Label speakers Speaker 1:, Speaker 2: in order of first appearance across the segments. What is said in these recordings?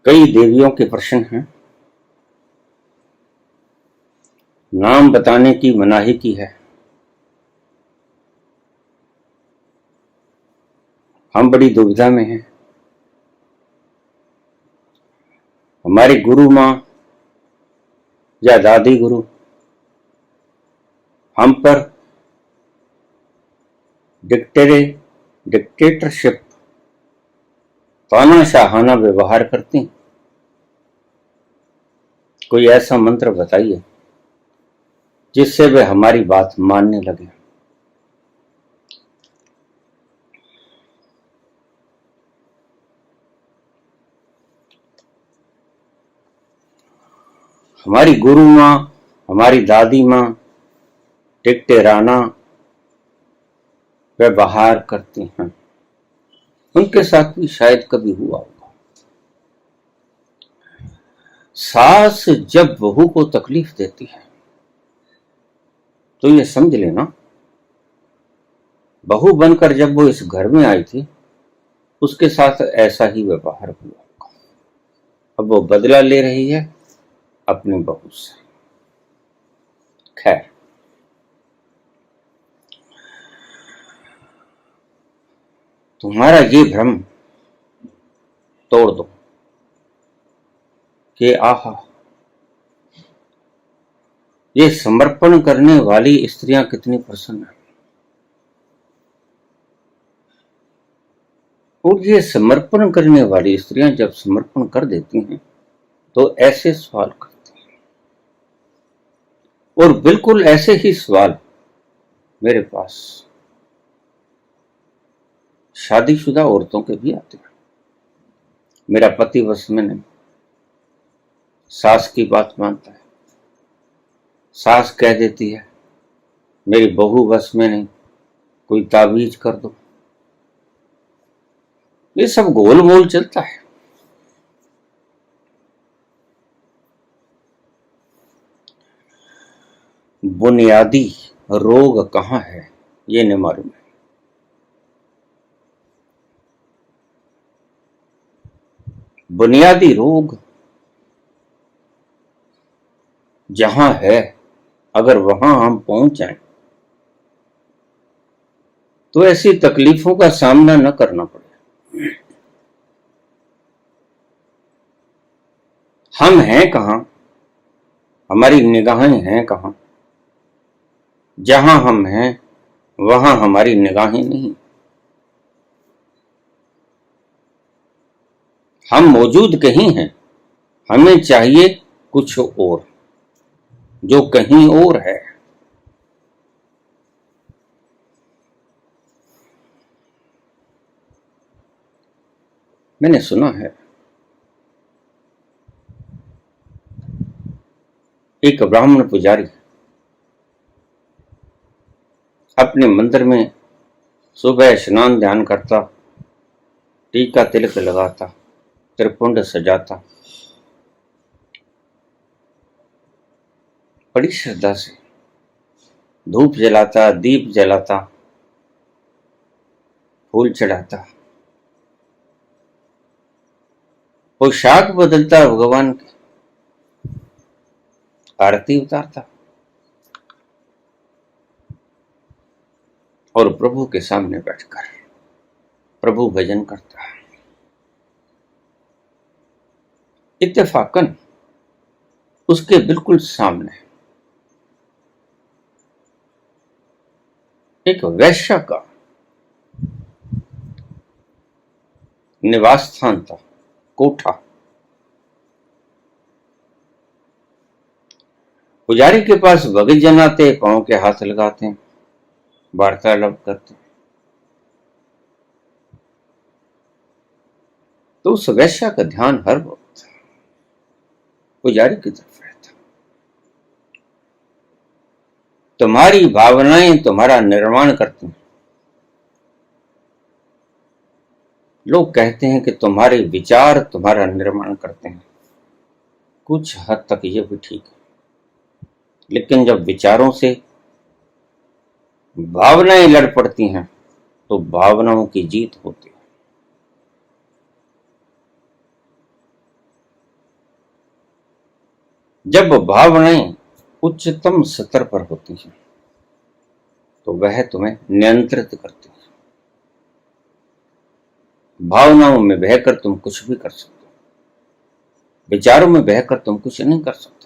Speaker 1: कई देवियों के प्रश्न हैं। नाम बताने की मनाही की है। हम बड़ी दुविधा में हैं। हमारी गुरु माँ या दादी गुरु हम पर डिक्टेटरशिप तानाशाहाना व्यवहार करती। कोई ऐसा मंत्र बताइए जिससे वे हमारी बात मानने लगे। हमारी गुरु माँ, हमारी दादी माँ टिकटेराना व्यवहार करती हैं। उनके साथ भी शायद कभी हुआ होगा। सास जब बहू को तकलीफ देती है तो ये समझ लेना, बहू बनकर जब वो इस घर में आई थी उसके साथ ऐसा ही व्यवहार हुआ होगा। अब वो बदला ले रही है अपनी बहू से। खैर, तुम्हारा ये भ्रम तोड़ दो कि आहा, ये समर्पण करने वाली स्त्रियां कितनी प्रसन्न हैं। और ये समर्पण करने वाली स्त्रियां जब समर्पण कर देती हैं तो ऐसे सवाल करती हैं, और बिल्कुल ऐसे ही सवाल मेरे पास शादीशुदा औरतों के भी आते हैं। मेरा पति बस में नहीं, सास की बात मानता है। सास कह देती है मेरी बहू बस में नहीं, कोई ताबीज कर दो। ये सब गोल मोल चलता है। बुनियादी रोग कहाँ है ये नहीं मालूम है। बुनियादी रोग जहां है, अगर वहां हम पहुंच जाएं तो ऐसी तकलीफों का सामना न करना पड़े। हम हैं कहां, हमारी निगाहें हैं कहां। जहां हम हैं वहां हमारी निगाहें नहीं। हम मौजूद कहीं हैं, हमें चाहिए कुछ और, जो कहीं और है। मैंने सुना है एक ब्राह्मण पुजारी अपने मंदिर में सुबह स्नान ध्यान करता, टीका तिलक लगाता, त्रिपुंड सजाता, बड़ी श्रद्धा से धूप जलाता, दीप जलाता, फूल चढ़ाता, पोशाक बदलता, भगवान की आरती उतारता और प्रभु के सामने बैठकर प्रभु भजन करता। इत्तेफाकन उसके बिल्कुल सामने एक वैश्या का निवास स्थान था, कोठा। पुजारी के पास भगतजन आते, पांव के हाथ लगाते, वार्तालाप करते। तो उस वैश्या का ध्यान हर वक्त पुजारी की तरफ रहता। तुम्हारी भावनाएं तुम्हारा निर्माण करती हैं। लोग कहते हैं कि तुम्हारे विचार तुम्हारा निर्माण करते हैं। कुछ हद तक ये भी ठीक है, लेकिन जब विचारों से भावनाएं लड़ पड़ती हैं तो भावनाओं की जीत होती है। जब भावनाएं उच्चतम स्तर पर होती हैं तो वह तुम्हें नियंत्रित करती है। भावनाओं में बहकर तुम कुछ भी कर सकते हो, विचारों में बहकर तुम कुछ नहीं कर सकते।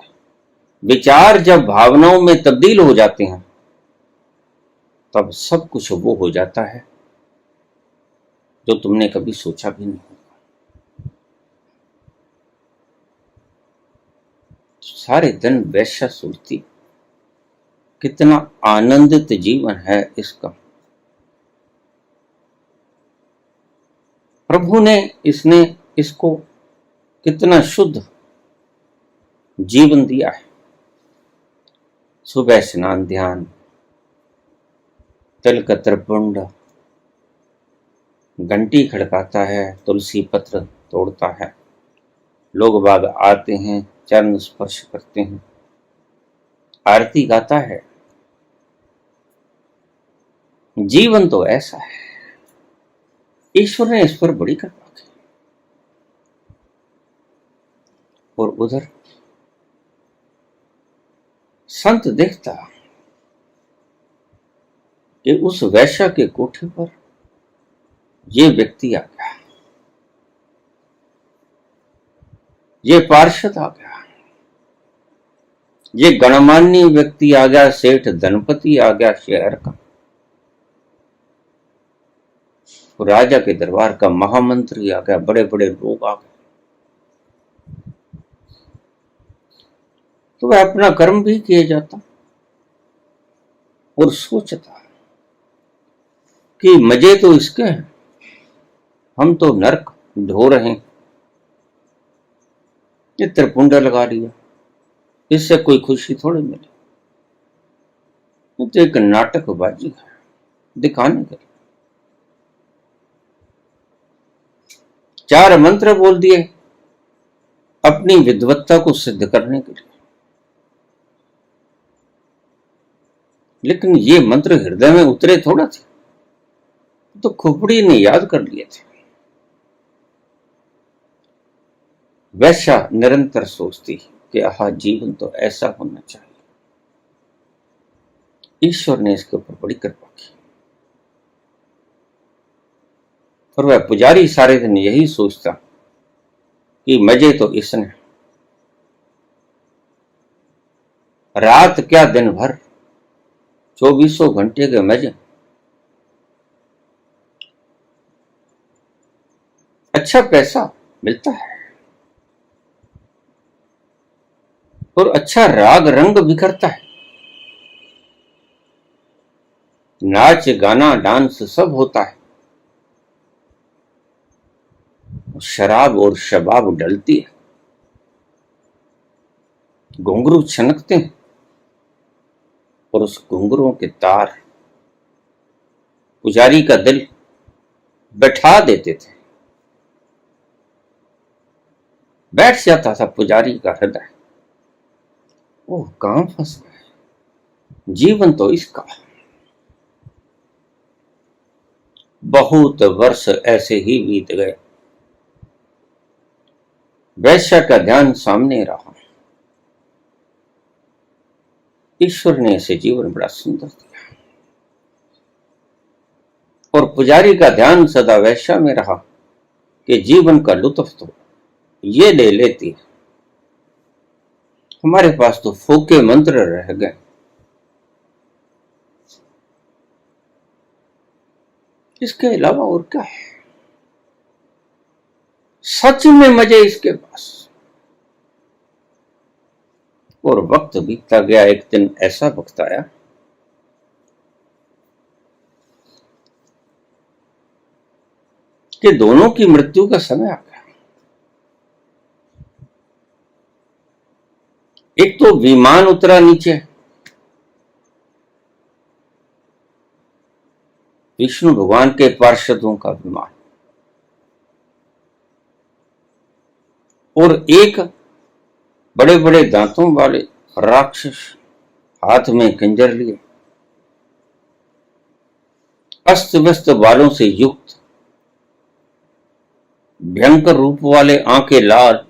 Speaker 1: विचार जब भावनाओं में तब्दील हो जाते हैं तब सब कुछ वो हो जाता है जो तुमने कभी सोचा भी नहीं होगा। सारे दिन वैश्या सुरती, कितना आनंदित जीवन है इसका। प्रभु ने इसको कितना शुद्ध जीवन दिया है। सुबह स्नान ध्यान, तिलकत्र पुंड, घंटी खड़काता है, तुलसी पत्र तोड़ता है, लोग बाग आते हैं, चरण स्पर्श करते हैं, आरती गाता है। जीवन तो ऐसा है। ईश्वर ने इस पर बड़ी कृपा की। और उधर संत देखता कि उस वैश्या के कोठे पर ये व्यक्ति आ गया, ये पार्षद आ गया, ये गणमान्य व्यक्ति आ गया, सेठ धनपति आ गया शहर का, राजा के दरबार का महामंत्री आ गया, बड़े बड़े लोग आ गए। तो वह अपना कर्म भी किए जाता और सोचता कि मजे तो इसके हैं, हम तो नरक ढो रहे हैं। ये त्रिपुंड लगा लिया, इससे कोई खुशी थोड़ी मिले। तो एक नाटकबाजी है दिखाने के लिए। 4 मंत्र बोल दिए अपनी विद्वत्ता को सिद्ध करने के लिए, लेकिन ये मंत्र हृदय में उतरे थोड़ा थे, तो खोपड़ी ने याद कर लिए थे। वैश्या निरंतर सोचती कि आहा, जीवन तो ऐसा होना चाहिए। ईश्वर ने इसके ऊपर बड़ी कृपा की। और वह पुजारी सारे दिन यही सोचता कि मजे तो इसने, रात क्या दिन भर, 24 घंटे के मजे। अच्छा पैसा मिलता है और अच्छा राग रंग बिखरता है, नाच गाना डांस सब होता है, शराब और शबाब डलती है, घुंघरू छनकते हैं और उस घुंघरुओं के तार पुजारी का दिल बैठा देते थे। बैठ जाता था पुजारी का हृदय। ओह, कहां फंस गए, जीवन तो इसका। बहुत वर्ष ऐसे ही बीत गए। वैश्या का ध्यान सामने रहा। ईश्वर ने ऐसे जीवन बड़ा सुंदर दिया और पुजारी का ध्यान सदा वैश्या में रहा कि जीवन का लुत्फ तो ये ले लेती है, हमारे पास तो फोके मंत्र रह गए। इसके अलावा और क्या है, सच में मजे इसके पास। और वक्त बीतता गया। एक दिन ऐसा वक्त आया कि दोनों की मृत्यु का समय आ गया। एक तो विमान उतरा नीचे, विष्णु भगवान के पार्षदों का विमान, और एक बड़े बड़े दांतों वाले राक्षस, हाथ में खंजर लिए, अस्त व्यस्त बालों से युक्त, भयंकर रूप वाले, आंखें लाल,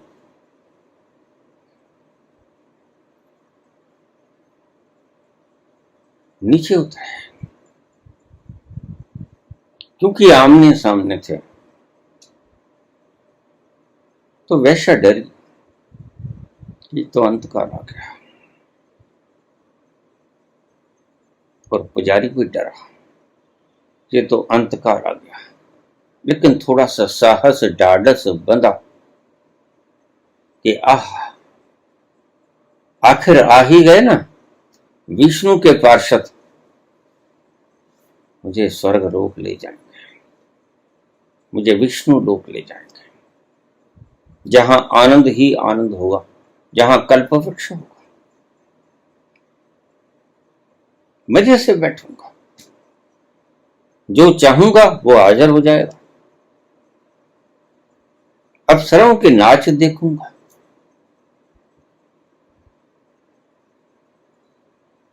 Speaker 1: नीचे उतरे, क्योंकि आमने सामने थे। तो वैश्या डरी, ये तो अंतकाल आ गया। और पुजारी भी डरा, ये तो अंतकाल आ गया। लेकिन थोड़ा सा साहस ढाढ़स बंधा कि आखिर आ ही गए ना विष्णु के पार्षद, मुझे स्वर्ग लोक ले जाएंगे, मुझे विष्णु लोक ले जाएंगे, जहां आनंद ही आनंद होगा, जहां कल्पवृक्ष होगा। मजे से बैठूंगा, जो चाहूंगा वो हाजिर हो जाएगा। अप्सराओं के नाच देखूंगा,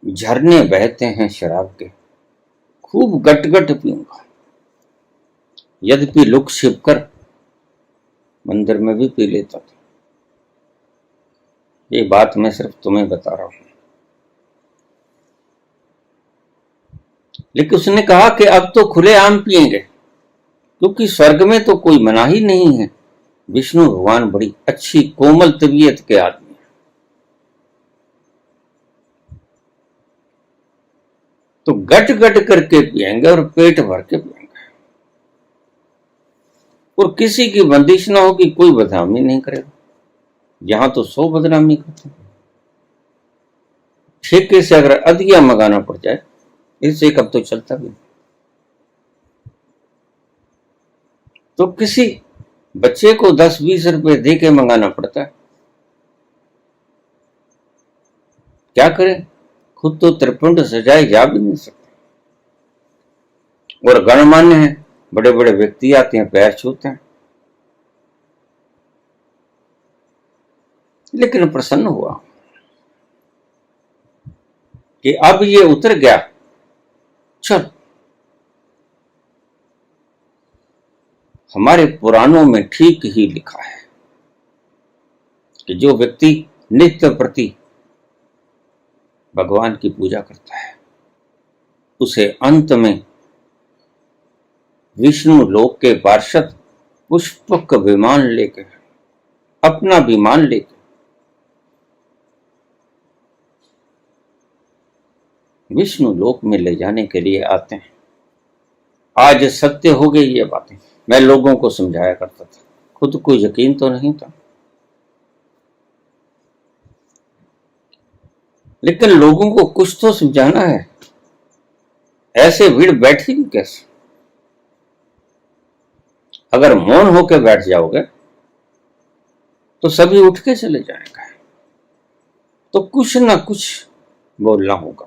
Speaker 1: झरने बहते हैं शराब के, खूब गट गट पीऊंगा। यद्यपि लुक छिप कर मंदिर में भी पी लेता था। ये बात मैं सिर्फ तुम्हें बता रहा हूं। लेकिन उसने कहा कि अब तो खुलेआम पिएंगे, क्योंकि स्वर्ग में तो कोई मनाही नहीं है। विष्णु भगवान बड़ी अच्छी कोमल तबीयत के आदमी हैं। तो गट गट करके पिएंगे और पेट भर के पिएंगे, और किसी की बंदिश ना हो कि कोई बदनामी नहीं करेगा। यहां तो 100 बदनामी करते हैं। ठेके से अगर अधिया मंगाना पड़ जाए, इससे कब तो चलता भी। तो किसी बच्चे को 10-20 रुपए दे के मंगाना पड़ता है। क्या करें, खुद तो त्रिपुंड सजाए जा भी नहीं सकते। और गणमान्य है, बड़े बड़े व्यक्ति आते हैं, पैर छूते हैं। लेकिन प्रसन्न हुआ कि अब ये उतर गया। चल, हमारे पुराणों में ठीक ही लिखा है कि जो व्यक्ति नित्य प्रति भगवान की पूजा करता है, उसे अंत में विष्णु लोक के पार्षद पुष्पक विमान लेकर, अपना विमान लेकर विष्णु लोक में ले जाने के लिए आते हैं। आज सत्य हो गई ये बातें। मैं लोगों को समझाया करता था, खुद को यकीन तो नहीं था, लेकिन लोगों को कुछ तो समझाना है। ऐसे भीड़ बैठेगी कैसे? अगर मौन होकर बैठ जाओगे तो सभी उठ के चले जाएंगे। तो कुछ ना कुछ बोलना होगा,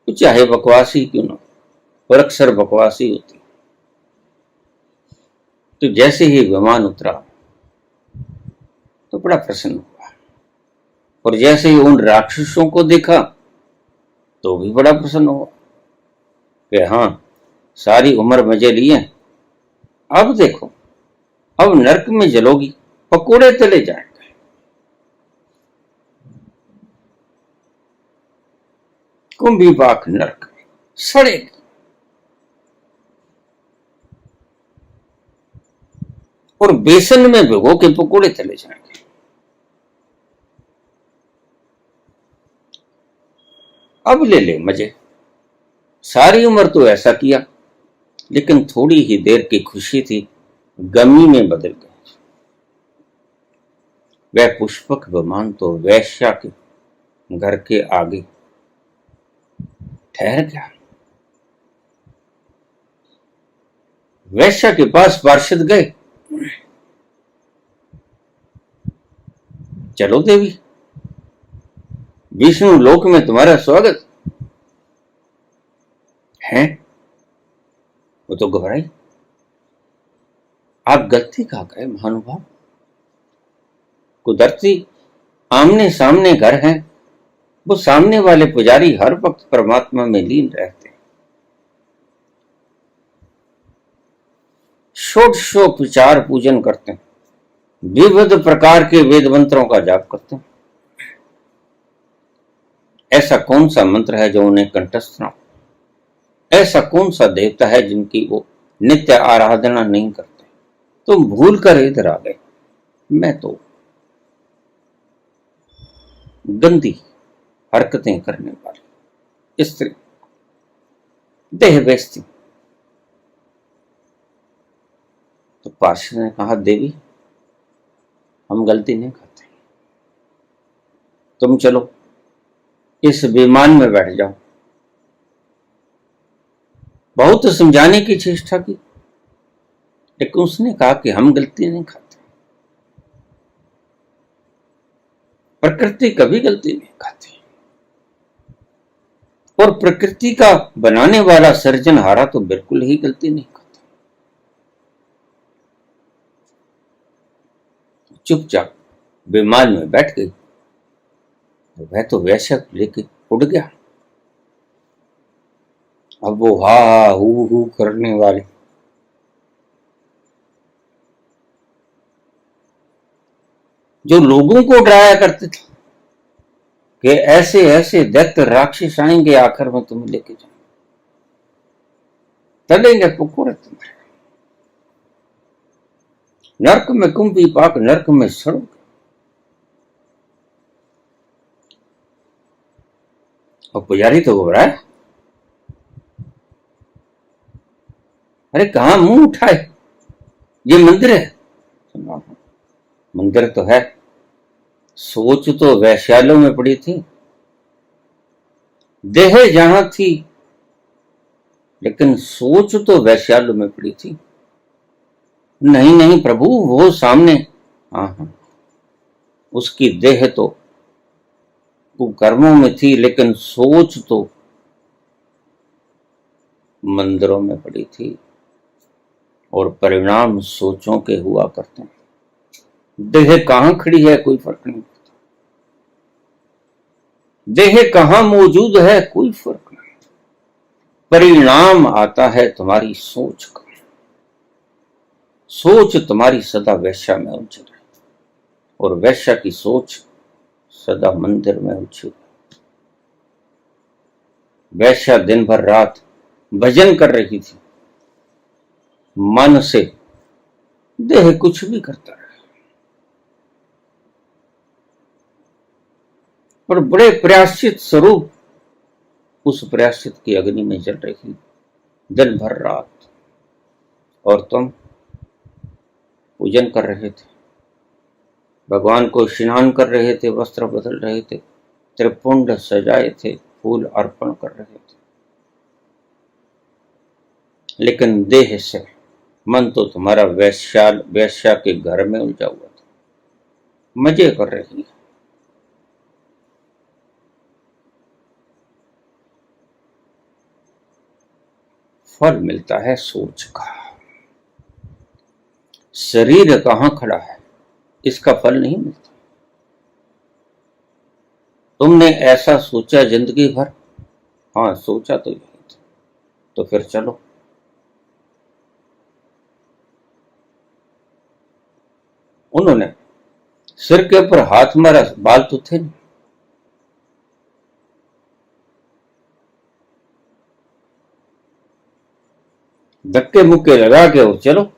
Speaker 1: चाहे बकवासी क्यों ना, और अक्सर बकवासी होती। तो जैसे ही विमान उतरा तो बड़ा प्रसन्न हुआ, और जैसे ही उन राक्षसों को देखा तो भी बड़ा प्रसन्न हुआ कि हाँ, सारी उम्र मजे लिए, अब देखो, अब नरक में जलोगी, पकोड़े तले जाएंगे। कुंभीपाक नरक में सड़ेगी। और बेसन में भिगो के पकोड़े तले जाएंगे। अब ले ले मजे। सारी उम्र तो ऐसा किया, लेकिन थोड़ी ही देर की खुशी थी, गमी में बदल गई। वह पुष्पक विमान तो वैश्या के घर के आगे ठहर गया। वैश्या के पास पार्षद गए, चलो देवी, विष्णु लोक में तुम्हारा स्वागत है। वो तो घबराई, आप गलती कहा गए महानुभाव, कुदरती आमने सामने घर हैं, वो सामने वाले पुजारी हर वक्त परमात्मा में लीन रहते हैं। षोडशोपचार पूजन करते हैं, विविध प्रकार के वेद मंत्रों का जाप करते हैं। ऐसा कौन सा मंत्र है जो उन्हें कंठस्थ ना हो? ऐसा कौन सा देवता है जिनकी वो नित्य आराधना नहीं करते? तुम भूल कर इधर आ गए। मैं तो गंदी हरकतें करने वाली स्त्री, देह बेचती। तो पार्षद ने कहा, देवी हम गलती नहीं करते, तुम चलो इस विमान में बैठ जाओ। बहुत समझाने की चेष्टा की, लेकिन उसने कहा कि हम गलती नहीं खाते, प्रकृति कभी गलती नहीं खाती, और प्रकृति का बनाने वाला सृजनहारा तो बिल्कुल ही गलती नहीं खाता। चुपचाप विमान में बैठ गई। वह तो वैश्य लेके उड़ गया। अब वो हा हा हू करने वाले जो लोगों को डराया करते थे कि ऐसे ऐसे दैत्य राक्षस आएंगे, आखिर में तुम्हें लेके जाएंगे, तलेंगे पकोड़े तुम्हारे, नरक में कुंभी पाक, नरक में सड़ोगे। और पुजारी तो बोल रहा है, अरे कहां मुंह उठाए, ये मंदिर है। मंदिर तो है, सोच तो वैश्यालों में पड़ी थी, देह जहां थी, लेकिन सोच तो वैश्यालों में पड़ी थी। नहीं नहीं प्रभु, वो सामने, हाँ, उसकी देह तो कर्मों में थी, लेकिन सोच तो मंदिरों में पड़ी थी, और परिणाम सोचों के हुआ करते हैं। देह कहां खड़ी है कोई फर्क नहीं पड़ता, देह कहां मौजूद है कोई फर्क नहीं, परिणाम आता है तुम्हारी सोच का। सोच तुम्हारी सदा वैश्या में उलझी रहे, और वैश्या की सोच सदा मंदिर में उलझी रहे। वैश्या दिन भर रात भजन कर रही थी, मन से देह कुछ भी करता रहा, और बड़े प्रायश्चित स्वरूप उस प्रायश्चित की अग्नि में जल रही दिन भर रात। और तुम पूजन कर रहे थे, भगवान को स्नान कर रहे थे, वस्त्र बदल रहे थे, त्रिपुंड सजाए थे, फूल अर्पण कर रहे थे, लेकिन देह से मन तो तुम्हारा वैश्या के घर में उलझा हुआ था, मजे कर रही है। फल मिलता है सोच का। शरीर कहां खड़ा है इसका फल नहीं मिलता। तुमने ऐसा सोचा जिंदगी भर, हाँ सोचा तो यही था, तो फिर चलो। उन्होंने सिर के ऊपर हाथ मारा, बाल तो थे नहीं। धक्के मुक्के लगा के वो चलो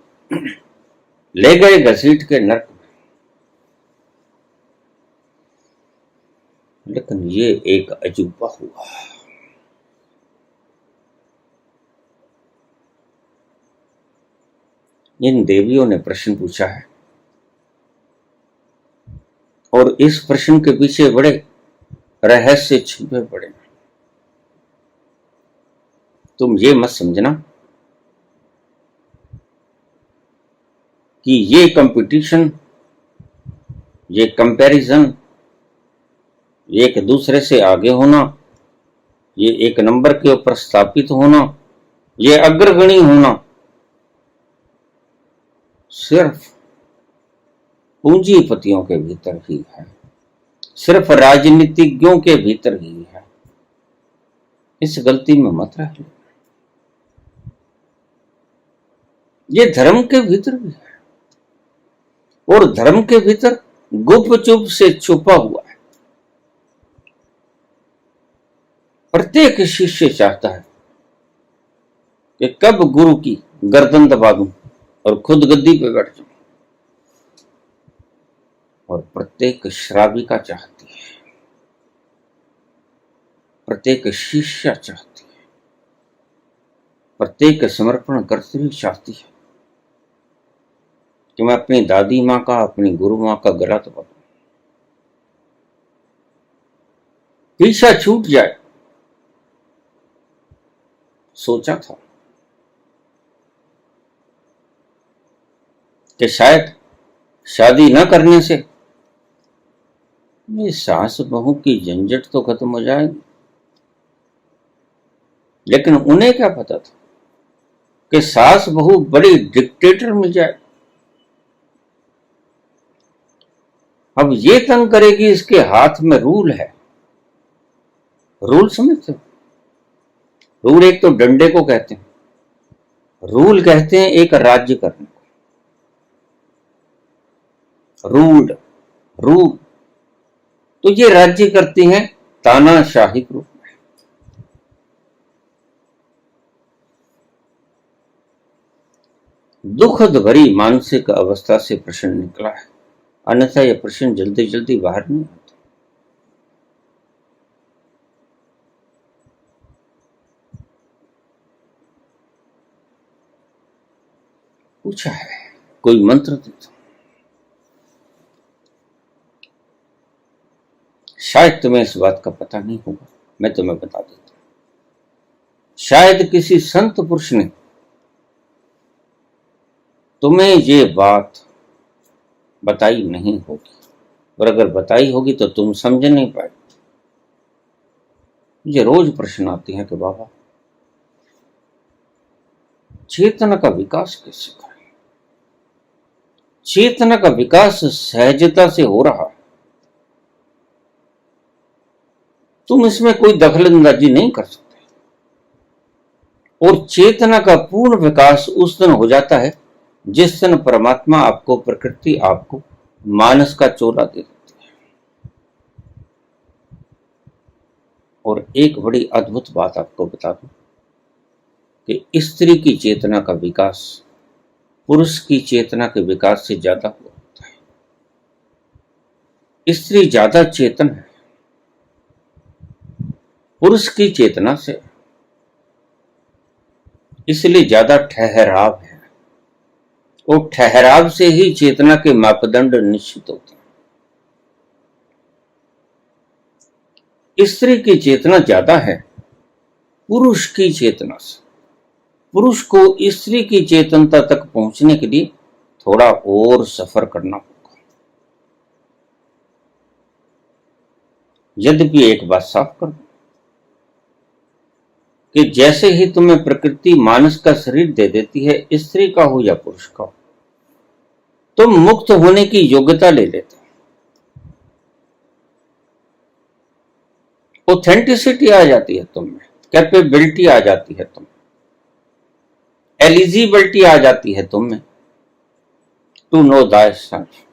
Speaker 1: ले गए घसीट के नरक में। लेकिन ये एक अजूबा हुआ। इन देवियों ने प्रश्न पूछा है, और इस प्रश्न के पीछे बड़े रहस्य छुपे पड़े। तुम ये मत समझना कि ये कंपटीशन, ये कंपैरिजन, ये एक दूसरे से आगे होना, ये एक नंबर के ऊपर स्थापित होना, ये अग्रगणी होना, सिर्फ पूंजीपतियों के भीतर ही है, सिर्फ राजनीतिज्ञों के भीतर ही है। इस गलती में मत रह। ये धर्म के भीतर भी है, और धर्म के भीतर गुप्त चुप से छुपा हुआ है। प्रत्येक शिष्य चाहता है कि कब गुरु की गर्दन दबा दूं और खुद गद्दी पे बैठ जाऊं, और प्रत्येक श्राविका चाहती है, प्रत्येक शिष्य चाहती है, प्रत्येक समर्पण करती हुई चाहती है कि मैं अपनी दादी माँ का, अपनी गुरु माँ का गला दबा दूं, पीछा छूट जाए। सोचा था कि शायद शादी न करने से ये सास बहू की झंझट तो खत्म हो जाएगी, लेकिन उन्हें क्या पता था कि सास बहू बड़ी डिक्टेटर मिल जाए। अब ये तंग करेगी, इसके हाथ में रूल है। रूल समझते हो? रूल एक तो डंडे को कहते हैं, रूल कहते हैं एक राज्य करने को। रूल्ड, रूल, तो ये राज्य करती हैं तानाशाही के रूप में। दुखद भरी मानसिक अवस्था से प्रश्न निकला है, अन्यथा यह प्रश्न जल्दी जल्दी बाहर नहीं आता। पूछा है कोई मंत्र देता, शायद तुम्हें इस बात का पता नहीं होगा, मैं तुम्हें बता देता हूं। शायद किसी संत पुरुष ने तुम्हें ये बात बताई नहीं होगी, और अगर बताई होगी तो तुम समझ नहीं पाए। मुझे रोज प्रश्न आते हैं कि बाबा, चेतना का विकास कैसे करें? चेतना का विकास सहजता से हो रहा है, तुम इसमें कोई दखलंदाजी नहीं कर सकते। और चेतना का पूर्ण विकास उस दिन हो जाता है जिस दिन परमात्मा आपको, प्रकृति आपको मानस का चोला दे देती है। और एक बड़ी अद्भुत बात आपको बता दूं कि स्त्री की चेतना का विकास पुरुष की चेतना के विकास से ज्यादा होता है। स्त्री ज्यादा चेतन है पुरुष की चेतना से, इसलिए ज्यादा ठहराव है, और ठहराव से ही चेतना के मापदंड निश्चित होते हैं। स्त्री की चेतना ज्यादा है पुरुष की चेतना से। पुरुष को स्त्री की चेतनता तक पहुंचने के लिए थोड़ा और सफर करना होगा। यद्यपि एक बात साफ कर दूं कि जैसे ही तुम्हें प्रकृति मानस का शरीर दे देती है, स्त्री का हो या पुरुष का हो, तुम मुक्त होने की योग्यता ले लेते हो। ऑथेंटिसिटी आ जाती है तुम में, कैपेबिलिटी आ जाती है तुम, एलिजिबिलिटी आ जाती है तुम में टू नो दायसेल्फ।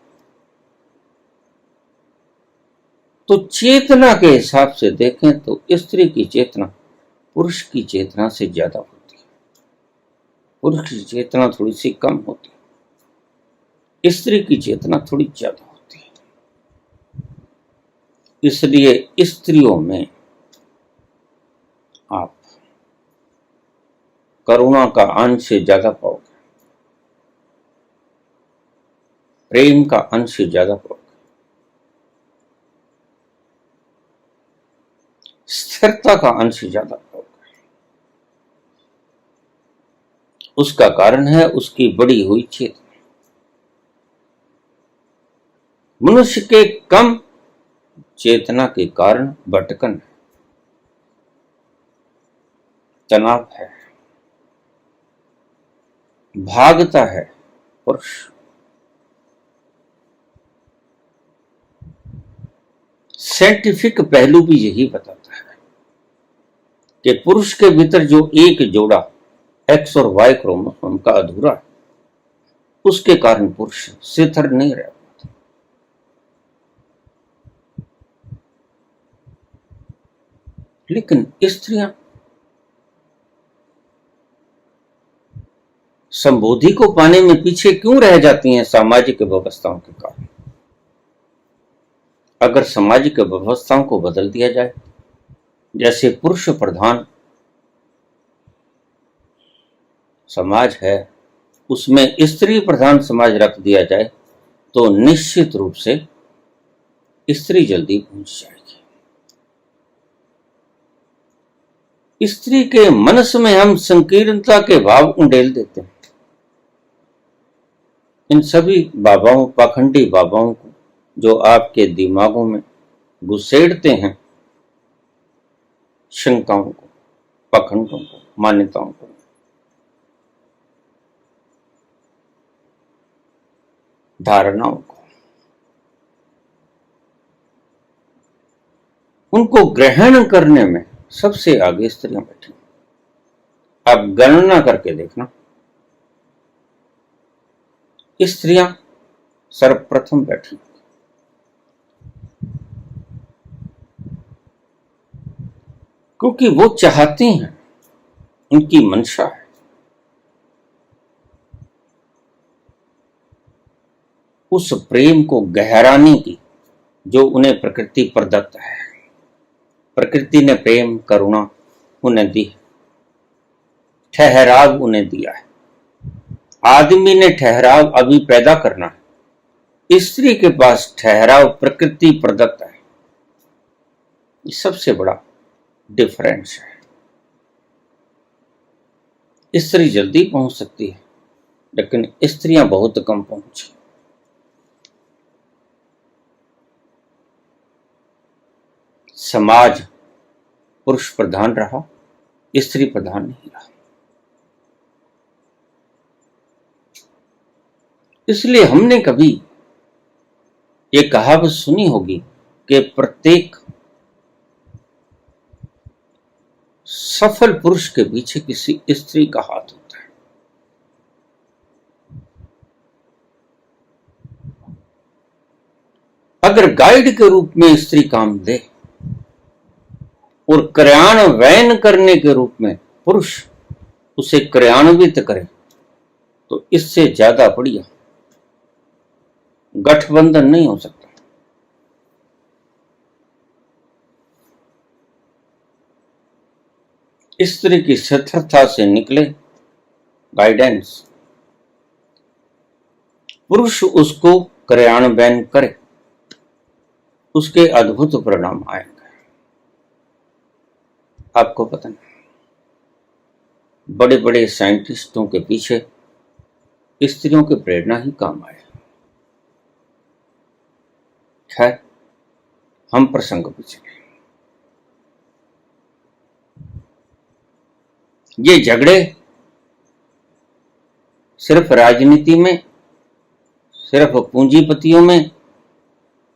Speaker 1: तो चेतना के हिसाब से देखें तो स्त्री की चेतना पुरुष की चेतना से ज्यादा होती है, पुरुष की चेतना थोड़ी सी कम होती है, स्त्री की चेतना थोड़ी ज्यादा होती है। इसलिए स्त्रियों में आप करुणा का अंश ज्यादा पाओगे, प्रेम का अंश ज्यादा पाओगे, स्थिरता का अंश ज्यादा पाओगे। उसका कारण है उसकी बढ़ी हुई चेतना। मनुष्य के कम चेतना के कारण भटकन है, तनाव है, भागता है पुरुष। साइंटिफिक पहलू भी यही बताता है कि पुरुष के भीतर जो एक जोड़ा एक्स और वाई क्रोमोसोम का अधूरा है, उसके कारण पुरुष स्थिर नहीं रह पाता। लेकिन स्त्रियां संबोधि को पाने में पीछे क्यों रह जाती हैं? सामाजिक व्यवस्थाओं के कारण। अगर सामाजिक व्यवस्थाओं को बदल दिया जाए, जैसे पुरुष प्रधान समाज है उसमें स्त्री प्रधान समाज रख दिया जाए, तो निश्चित रूप से स्त्री जल्दी पहुंच जाएगी। स्त्री के मनस में हम संकीर्णता के भाव उंडेल देते हैं। इन सभी बाबाओं, पाखंडी बाबाओं को जो आपके दिमागों में घुसेड़ते हैं शंकाओं को, पाखंडों को, मान्यताओं को, धारणाओं को, उनको ग्रहण करने में सबसे आगे स्त्रियां बैठी। आप गणना करके देखना, स्त्रियां सर्वप्रथम बैठी, क्योंकि वो चाहती हैं, उनकी मंशा है। उस प्रेम को गहराने की जो उन्हें प्रकृति प्रदत्त है। प्रकृति ने प्रेम, करुणा उन्हें दी, ठहराव उन्हें दिया है। आदमी ने ठहराव अभी पैदा करना है, स्त्री के पास ठहराव प्रकृति प्रदत्त है। ये सबसे बड़ा डिफरेंस है। स्त्री जल्दी पहुंच सकती है, लेकिन स्त्रियां बहुत कम पहुंची। समाज पुरुष प्रधान रहा, स्त्री प्रधान नहीं रहा। इसलिए हमने कभी ये कहावत सुनी होगी कि प्रत्येक सफल पुरुष के पीछे किसी स्त्री का हाथ होता है। अगर गाइड के रूप में स्त्री काम दे और क्रियान्वयन करने के रूप में पुरुष उसे क्रियान्वित करे, तो इससे ज्यादा बढ़िया गठबंधन नहीं हो सकता। स्त्री की सथरता से निकले गाइडेंस, पुरुष उसको क्रियान्वयन करे, उसके अद्भुत परिणाम आएंगे। आपको पता नहीं, बड़े बड़े साइंटिस्टों के पीछे स्त्रियों की प्रेरणा ही काम आए। खैर, हम प्रसंग पे चले। ये झगड़े सिर्फ राजनीति में, सिर्फ पूंजीपतियों में,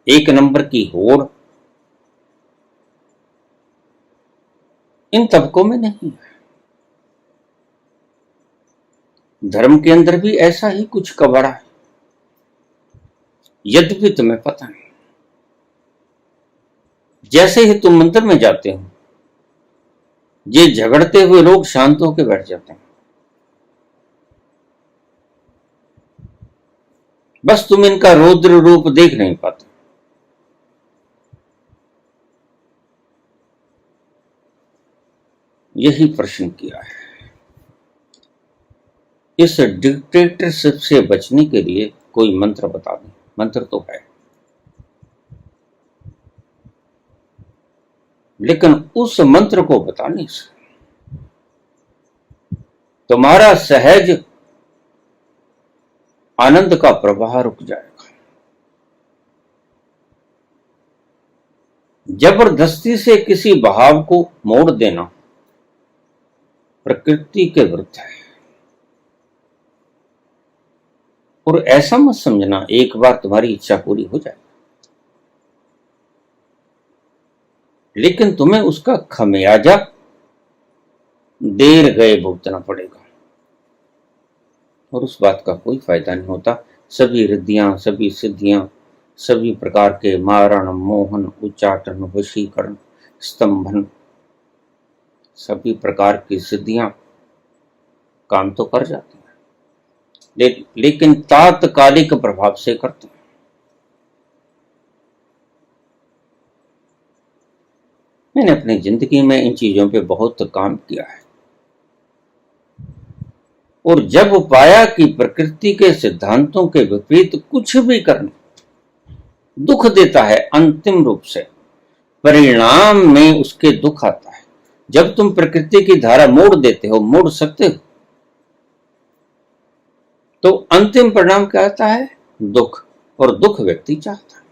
Speaker 1: एक नंबर की होड़, इन तबकों में नहीं है। धर्म के अंदर भी ऐसा ही कुछ कबाड़ा है, यद्यपि तुम्हें पता नहीं। जैसे ही तुम मंदिर में जाते हो, ये झगड़ते हुए लोग शांत होकर बैठ जाते हैं। बस तुम इनका रौद्र रूप देख नहीं पाते। यही प्रश्न किया है। इस डिक्टेटरशिप से बचने के लिए कोई मंत्र बता दें। मंत्र तो है, लेकिन उस मंत्र को बताने से तुम्हारा सहज आनंद का प्रवाह रुक जाएगा। जबरदस्ती से किसी बहाव को मोड़ देना प्रकृति के विरुद्ध है। और ऐसा मत समझना एक बार तुम्हारी इच्छा पूरी हो जाए, लेकिन तुम्हें उसका खमियाजा देर गए भुगतना पड़ेगा, और उस बात का कोई फायदा नहीं होता। सभी रिद्धियां, सभी सिद्धियां, सभी प्रकार के मारण, मोहन, उच्चाटन, वशीकरण, स्तंभन, सभी प्रकार की सिद्धियां काम तो कर जाती हैं, लेकिन तात्कालिक प्रभाव से करते हैं। मैंने अपनी जिंदगी में इन चीजों पे बहुत काम किया है, और जब पाया कि प्रकृति के सिद्धांतों के विपरीत कुछ भी करना दुख देता है, अंतिम रूप से परिणाम में उसके दुख आता है। जब तुम प्रकृति की धारा मोड़ देते हो, मोड़ सकते हो, तो अंतिम परिणाम क्या आता है? दुख। और दुख व्यक्ति चाहता है,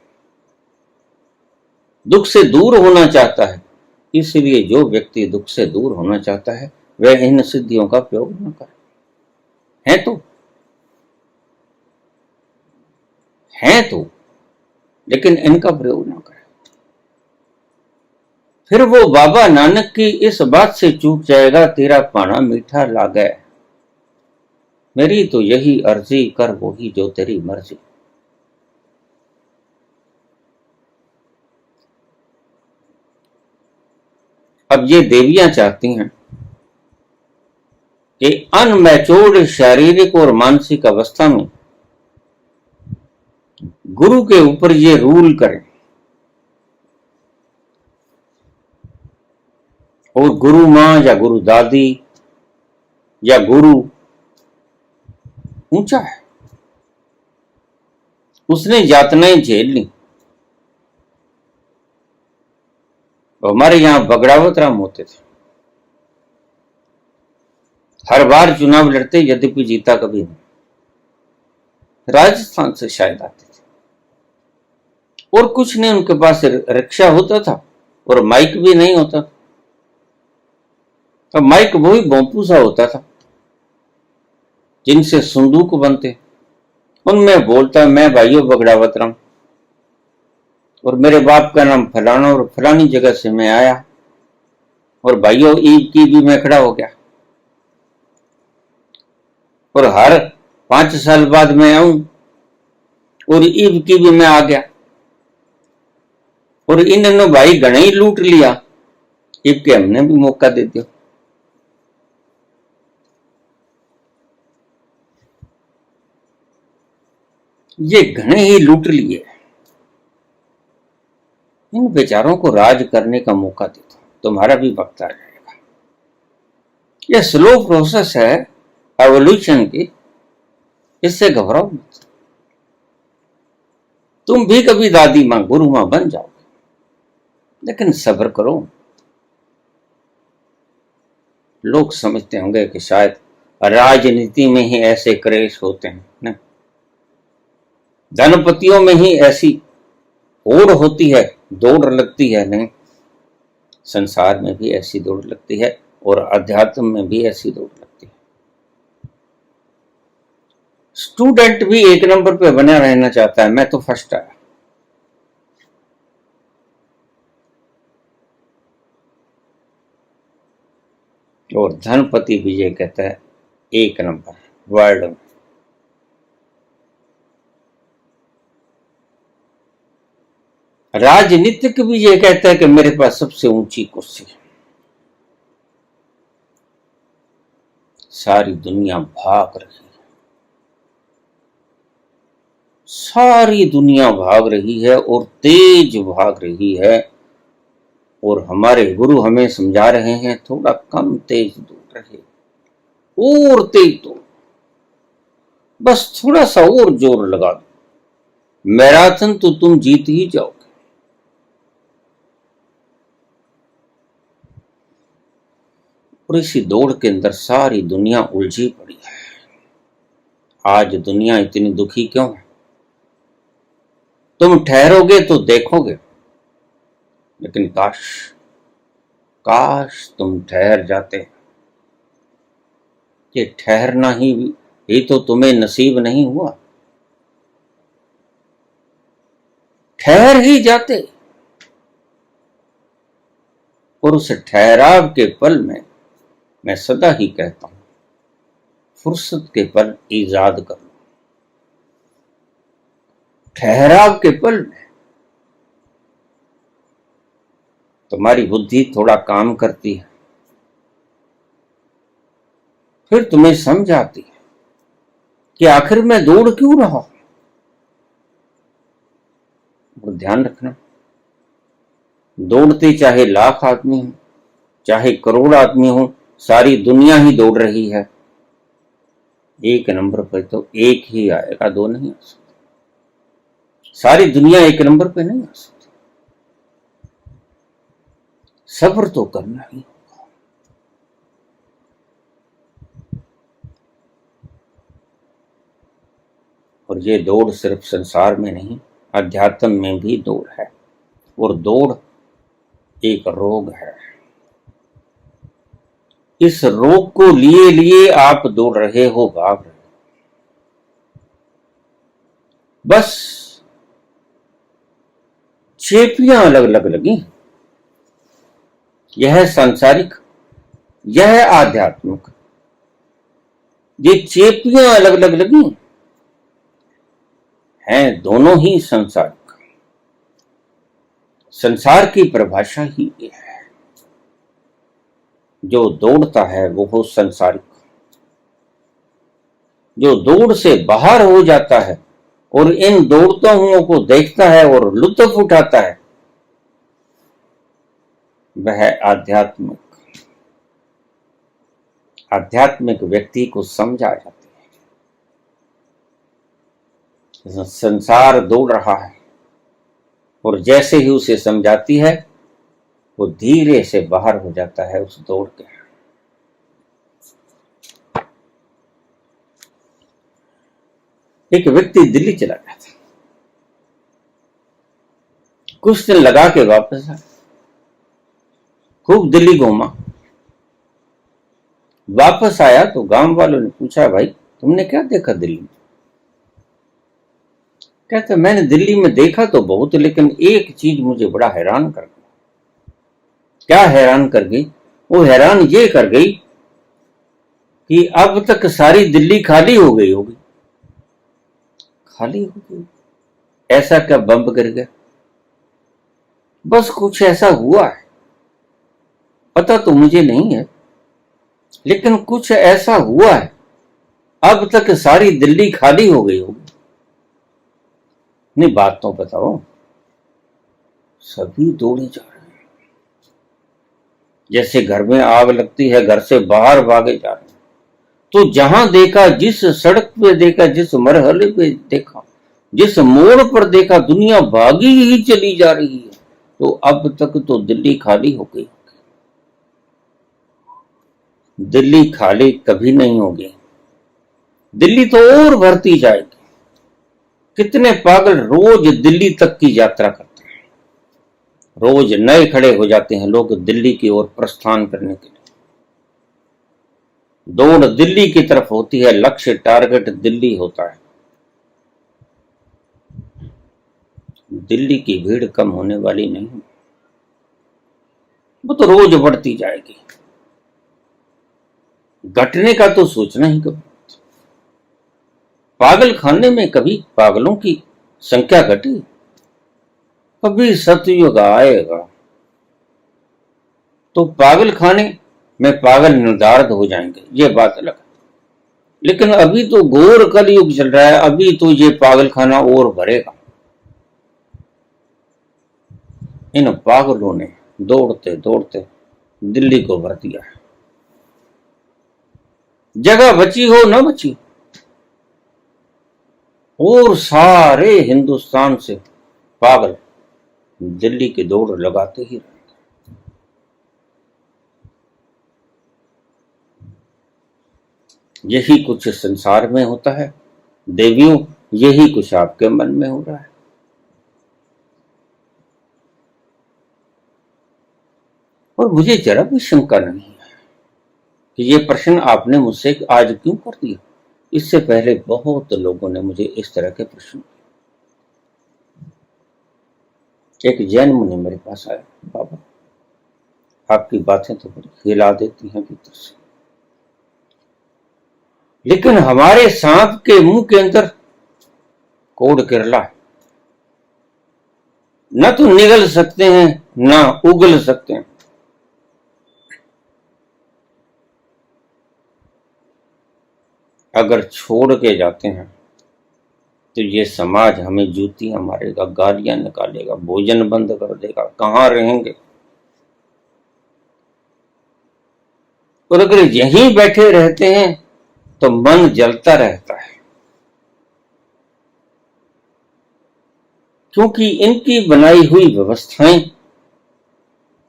Speaker 1: दुख से दूर होना चाहता है। इसलिए जो व्यक्ति दुख से दूर होना चाहता है वह इन सिद्धियों का प्रयोग न करे। हैं तो लेकिन इनका प्रयोग न करे। फिर वो बाबा नानक की इस बात से चूक जाएगा, तेरा पाना मीठा लागे, मेरी तो यही अर्जी, कर वही जो तेरी मर्जी। अब ये देवियां चाहती हैं कि अनमैच्योर्ड शारीरिक और मानसिक अवस्था में गुरु के ऊपर ये रूल करें, और गुरु मां या गुरु दादी या गुरु ऊंचा है, उसने यातनाएं झेल ली। तो हमारे यहां बगड़ावत राम होते थे, हर बार चुनाव लड़ते, यद्यपि जीता कभी नहीं। राजस्थान से शायद आते थे, और कुछ नहीं, उनके पास रिक्शा होता था और माइक भी नहीं होता था। तो माइक वही बोंपू सा होता था जिनसे संदूक बनते, उनमें बोलता, मैं भाइयों बगड़ावत राम, और मेरे बाप का नाम फलाना, और फलानी जगह से मैं आया, और भाइयों ईद की भी मैं खड़ा हो गया, और हर 5 साल बाद मैं आऊं, और ईद की भी मैं आ गया, और इन्होंने भाई घने ही लूट लिया, ईद के हमने भी मौका दे दिया। ये घने ही लूट लिए, इन बेचारों को राज करने का मौका दे दो, तुम्हारा भी वक्त आ जाएगा। यह स्लो प्रोसेस है एवोल्यूशन की, इससे घबराओ मत। तुम भी कभी दादी मां गुरु मां बन जाओगे, लेकिन सब्र करो। लोग समझते होंगे कि शायद राजनीति में ही ऐसे क्रेश होते हैं, नहीं, धनपतियों में ही ऐसी होड़ होती है, दौड़ लगती है, नहीं, संसार में भी ऐसी दौड़ लगती है, और अध्यात्म में भी ऐसी दौड़ लगती है। स्टूडेंट भी 1 नंबर पे बना रहना चाहता है, मैं तो फर्स्ट आया, और धनपति भी ये कहता है 1 नंबर वर्ल्ड में। राजनीतिक भी ये कहता है कि मेरे पास सबसे ऊंची कुर्सी है। सारी दुनिया भाग रही है, सारी दुनिया भाग रही है, और तेज भाग रही है, और हमारे गुरु हमें समझा रहे हैं थोड़ा कम तेज दौड़ रहे, और तेज दौड़, बस थोड़ा सा और जोर लगा दो, मैराथन तो तुम जीत ही जाओगे। और इसी दौड़ के अंदर सारी दुनिया उलझी पड़ी है। आज दुनिया इतनी दुखी क्यों है? तुम ठहरोगे तो देखोगे, लेकिन काश काश तुम ठहर जाते। ये ठहरना ही तो तुम्हें नसीब नहीं हुआ। ठहर ही जाते, और उस ठहराव के पल में मैं सदा ही कहता हूं, फुर्सत के पल ईजाद कर लो। ठहराव के पल में तुम्हारी बुद्धि थोड़ा काम करती है, फिर तुम्हें समझ आती है कि आखिर मैं दौड़ क्यों रहा हूं। वो ध्यान रखना, दौड़ते चाहे लाख आदमी हो, चाहे करोड़ आदमी हो, सारी दुनिया ही दौड़ रही है, एक नंबर पर तो एक ही आएगा, दो नहीं आ सकते। सारी दुनिया एक नंबर पे नहीं आ सकती। सब्र तो करना ही। और ये दौड़ सिर्फ संसार में नहीं, अध्यात्म में भी दौड़ है। और दौड़ एक रोग है। इस रोग को लिए लिए आप दौड़ रहे हो, भाग रहे हो। बस चेपियां अलग अलग लगी। यह सांसारिक, यह आध्यात्मिक। ये चेपियां अलग अलग लगी हैं, दोनों ही सांसारिक। संसार की परिभाषा ही ये है। जो दौड़ता है वो हो संसारिक। जो दौड़ से बाहर हो जाता है और इन दौड़ता हुओं को देखता है और लुत्फ उठाता है, वह आध्यात्मिक। आध्यात्मिक व्यक्ति को समझ आ जाती है संसार दौड़ रहा है, और जैसे ही उसे समझाती है वो धीरे से बाहर हो जाता है उस दौड़ के। एक व्यक्ति दिल्ली चला गया था, कुछ दिन लगा के वापस आया, खूब दिल्ली घूमा। वापस आया तो गांव वालों ने पूछा, भाई तुमने क्या देखा दिल्ली में? कहते मैंने दिल्ली में देखा तो बहुत, लेकिन एक चीज मुझे बड़ा हैरान कर गई। क्या हैरान कर गई? वो हैरान ये कर गई कि अब तक सारी दिल्ली खाली हो गई होगी। खाली हो गई? ऐसा क्या बम गिर गया? बस कुछ ऐसा हुआ है, पता तो मुझे नहीं है, लेकिन कुछ ऐसा हुआ है, अब तक सारी दिल्ली खाली हो गई होगी। नहीं, बात तो बताओ। सभी दौड़े जा रहे हैं, जैसे घर में आग लगती है, घर से बाहर भागे जा रहे हैं। तो जहां देखा, जिस सड़क पे देखा, जिस मरहले पे देखा, जिस मोड़ पर देखा, दुनिया भागी ही चली जा रही है। तो अब तक तो दिल्ली खाली हो गई। दिल्ली खाली कभी नहीं होगी, दिल्ली तो और भरती जाएगी। कितने पागल रोज दिल्ली तक की यात्रा करते हैं, रोज नए खड़े हो जाते हैं लोग दिल्ली की ओर प्रस्थान करने के लिए। दौड़ दिल्ली की तरफ होती है, लक्ष्य टारगेट दिल्ली होता है। दिल्ली की भीड़ कम होने वाली नहीं, वो तो रोज बढ़ती जाएगी। घटने का तो सोचना ही कभी। पागल खाने में कभी पागलों की संख्या घटी? कभी सतयुग आएगा तो पागल खाने में पागल निर्धारित हो जाएंगे, ये बात अलग है। लेकिन अभी तो घोर कलयुग चल रहा है, अभी तो ये पागल खाना और भरेगा। इन पागलों ने दौड़ते दौड़ते दिल्ली को भर दिया है। जगह बची हो न बची, और सारे हिंदुस्तान से पागल दिल्ली की दौड़ लगाते ही रहते। यही कुछ संसार में होता है देवियों, यही कुछ आपके मन में हो रहा है। और मुझे जरा भी शंका नहीं है कि ये प्रश्न आपने मुझसे आज क्यों कर दिया। इससे पहले बहुत लोगों ने मुझे इस तरह के प्रश्न। एक जैन मुनि मेरे पास आया, बाबा आपकी बातें तो बड़ी हिला देती हैं भीतर से, लेकिन हमारे सांप के मुंह के अंदर कोड़ किरला है, न तो निगल सकते हैं न उगल सकते हैं। अगर छोड़ के जाते हैं तो ये समाज हमें जूतियां मारेगा, गालियां निकालेगा, भोजन बंद कर देगा, कहां रहेंगे। और अगर यहीं बैठे रहते हैं तो मन जलता रहता है, क्योंकि इनकी बनाई हुई व्यवस्थाएं,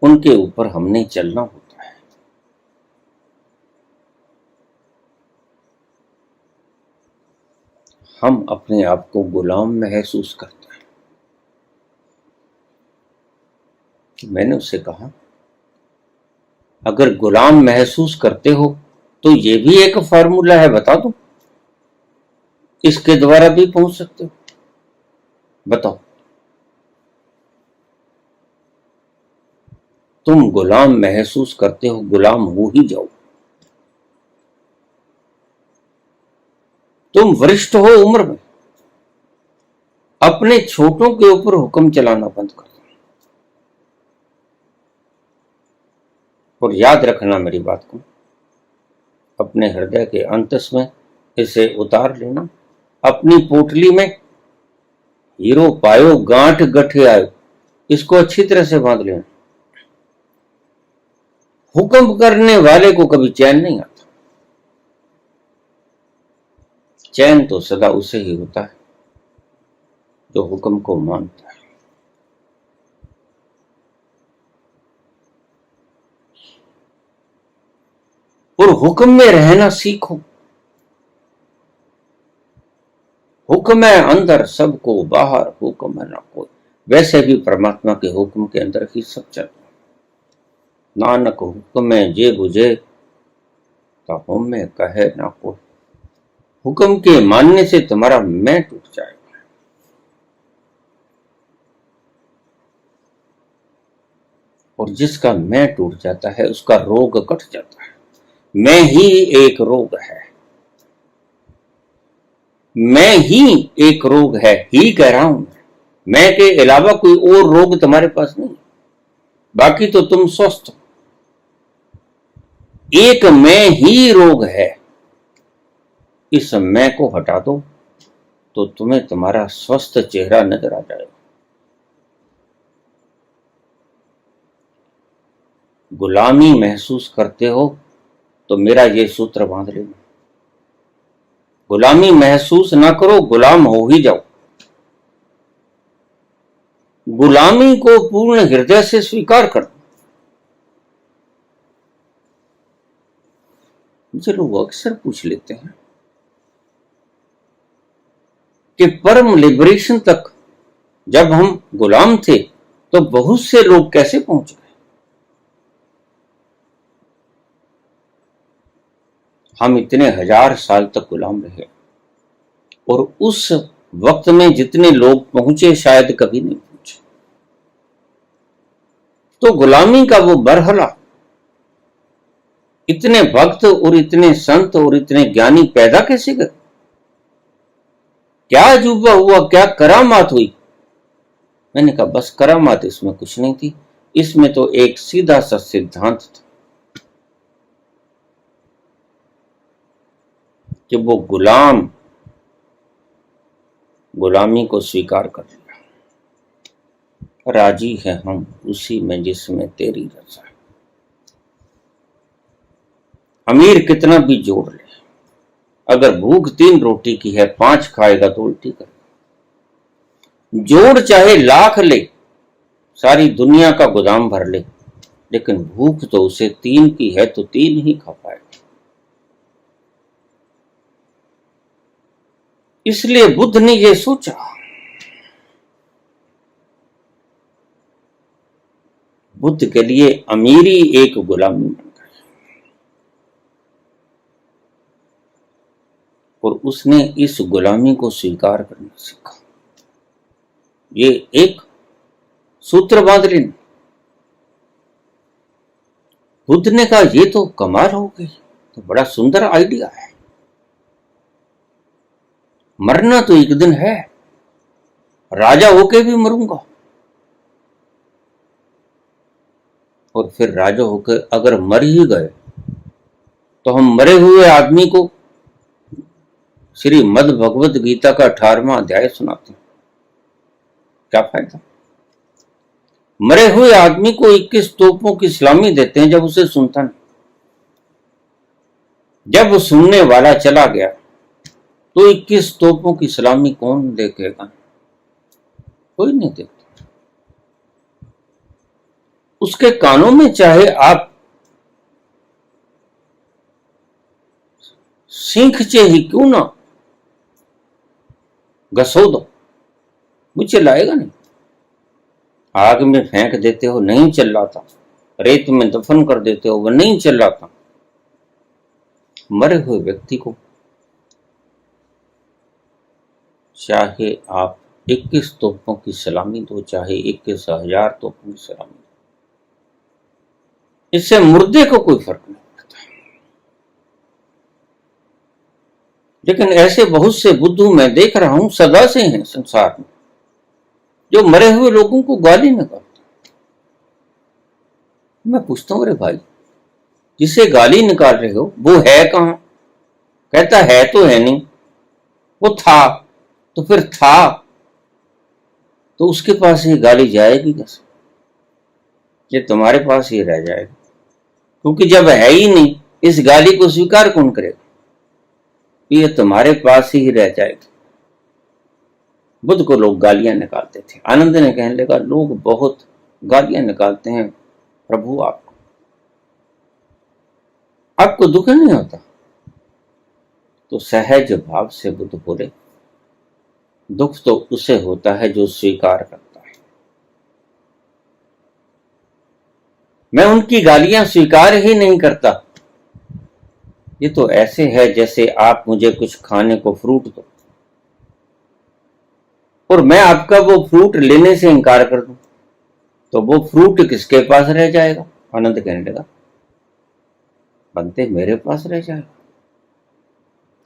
Speaker 1: उनके ऊपर हमने चलना होता है। हम अपने आप को गुलाम महसूस करते हैं। मैंने उससे कहा, अगर गुलाम महसूस करते हो तो ये भी एक फार्मूला है, बता दो, इसके द्वारा भी पहुंच सकते हो, बताओ। तुम गुलाम महसूस करते हो, गुलाम हो ही जाओ। तुम वरिष्ठ हो उम्र में, अपने छोटों के ऊपर हुक्म चलाना बंद कर दो। और याद रखना मेरी बात को, अपने हृदय के अंतस में इसे उतार लेना, अपनी पोटली में हीरो पायो गांठ गठे आयो, इसको अच्छी तरह से बांध लेना। हुक्म करने वाले को कभी चैन नहीं आता। चैन तो सदा उसे ही होता है जो हुक्म को मानता है। और हुक्म में रहना सीखो। हुक्म है अंदर सबको, बाहर हुक्म है ना कोई। वैसे भी परमात्मा के हुक्म के अंदर ही सब चल रहा। नानक हुक्म में जे बुझे, तो में कहे ना कोई। हुक्म के मानने से तुम्हारा मैं टूट जाएगा। और जिसका मैं टूट जाता है उसका रोग कट जाता है। मैं ही एक रोग है, मैं ही एक रोग है, ही कह रहा हूं। मैं के अलावा कोई और रोग तुम्हारे पास नहीं, बाकी तो तुम स्वस्थ हो। एक मैं ही रोग है। इस मैं को हटा दो तो तुम्हें तुम्हारा स्वस्थ चेहरा नजर आ जाएगा। गुलामी महसूस करते हो तो मेरा ये सूत्र बांध लेना, गुलामी महसूस ना करो, गुलाम हो ही जाओ। गुलामी को पूर्ण हृदय से स्वीकार कर। मुझे लोग अक्सर पूछ लेते हैं कि परम लिबरेशन तक जब हम गुलाम थे तो बहुत से लोग कैसे पहुंच गए। हम इतने हजार साल तक गुलाम रहे और उस वक्त में जितने लोग पहुंचे शायद कभी नहीं पहुंचे। तो गुलामी का वो बरहला, इतने भक्त और इतने संत और इतने ज्ञानी पैदा कैसे गए? क्या अजूबा हुआ, क्या करामात हुई? मैंने कहा बस करामात इसमें कुछ नहीं थी, इसमें तो एक सीधा सा सिद्धांत था कि वो गुलामी को स्वीकार कर लिया। राजी है हम उसी में जिसमें तेरी रजा है। अमीर कितना भी जोड़ ले, अगर भूख 3 रोटी की है 5 खाएगा तो उल्टी करेगा। जोड़ चाहे लाख ले, सारी दुनिया का गोदाम भर ले, लेकिन भूख तो उसे 3 की है तो 3 ही खा पाएगा। इसलिए बुद्ध ने यह सोचा, बुद्ध के लिए अमीरी एक गुलामी बन गई और उसने इस गुलामी को स्वीकार करना सीखा। ये एक सूत्र बांध लेना। बुद्ध ने कहा ये तो कमाल हो गई, तो बड़ा सुंदर आइडिया है। मरना तो एक दिन है, राजा होके भी मरूंगा, और फिर राजा होकर अगर मर ही गए तो हम मरे हुए आदमी को श्रीमद् भगवत गीता का 18वां अध्याय सुनाते हैं, क्या फायदा। मरे हुए आदमी को 21 तोपों की सलामी देते हैं जब उसे सुनता नहीं। जब वो सुनने वाला चला गया तो 21 तोपों की सलामी कौन देखेगा? कोई नहीं देता। उसके कानों में चाहे आप सींखचे ही क्यों ना घसो दो, वो चिल्लाएगा नहीं। आग में फेंक देते हो, नहीं चिल्लाता। रेत में दफन कर देते हो, वो नहीं चिल्लाता। मरे हुए व्यक्ति को चाहे आप 21 तोपों की सलामी दो, चाहे 21,000 तोपों की सलामी दो, इससे मुर्दे को कोई फर्क नहीं पड़ता। लेकिन ऐसे बहुत से बुद्धू मैं देख रहा हूं, सदा से हैं संसार में, जो मरे हुए लोगों को गाली निकालते। मैं पूछता हूं, अरे भाई, जिसे गाली निकाल रहे हो वो है कहां? कहता है तो है नहीं। वो था तो फिर था, तो उसके पास ये गाली जाएगी कैसे? ये तुम्हारे पास ही रह जाएगा, क्योंकि जब है ही नहीं, इस गाली को स्वीकार कौन करेगा? ये तुम्हारे पास ही रह जाएगी। बुद्ध को लोग गालियां निकालते थे। आनंद ने कहने लगा, लोग बहुत गालियां निकालते हैं प्रभु, आपको दुख नहीं होता? तो सहज भाव से बुद्ध बोले, दुख तो उसे होता है जो स्वीकार करता है। मैं उनकी गालियां स्वीकार ही नहीं करता। ये तो ऐसे है जैसे आप मुझे कुछ खाने को फ्रूट दो और मैं आपका वो फ्रूट लेने से इनकार कर दूं, तो वो फ्रूट किसके पास रह जाएगा? आनंद कहने लगा, बनते मेरे पास रह जाएगा।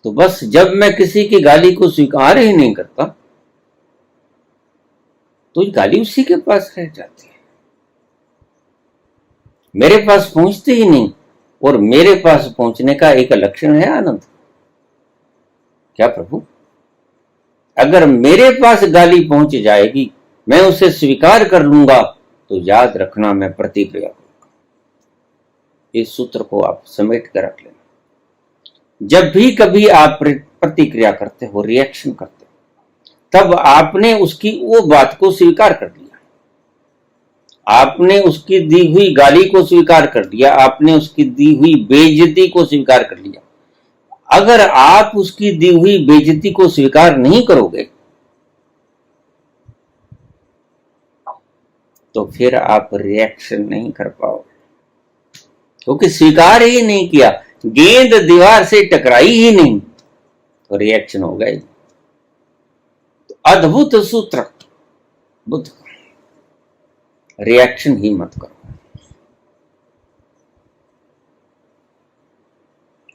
Speaker 1: तो बस जब मैं किसी की गाली को स्वीकार ही नहीं करता, तो गाली उसी के पास रह जाती है, मेरे पास पहुंचती ही नहीं। और मेरे पास पहुंचने का एक लक्षण है आनंद। क्या प्रभु? अगर मेरे पास गाली पहुंच जाएगी, मैं उसे स्वीकार कर लूंगा, तो याद रखना मैं प्रतिक्रिया करूंगा। इस सूत्र को आप समेट कर रख लेना। जब भी कभी आप प्रतिक्रिया करते हो, रिएक्शन करते हो, तब आपने उसकी वो बात को स्वीकार कर लिया, आपने उसकी दी हुई गाली को स्वीकार कर लिया, आपने उसकी दी हुई बेइज्जती को स्वीकार कर लिया। अगर आप उसकी दी हुई बेइज्जती को स्वीकार नहीं करोगे, तो फिर आप रिएक्शन नहीं कर पाओगे, क्योंकि स्वीकार ही नहीं किया। गेंद दीवार से टकराई ही नहीं, तो रिएक्शन हो गए। तो अद्भुत सूत्र बुद्ध का, रिएक्शन ही मत करो।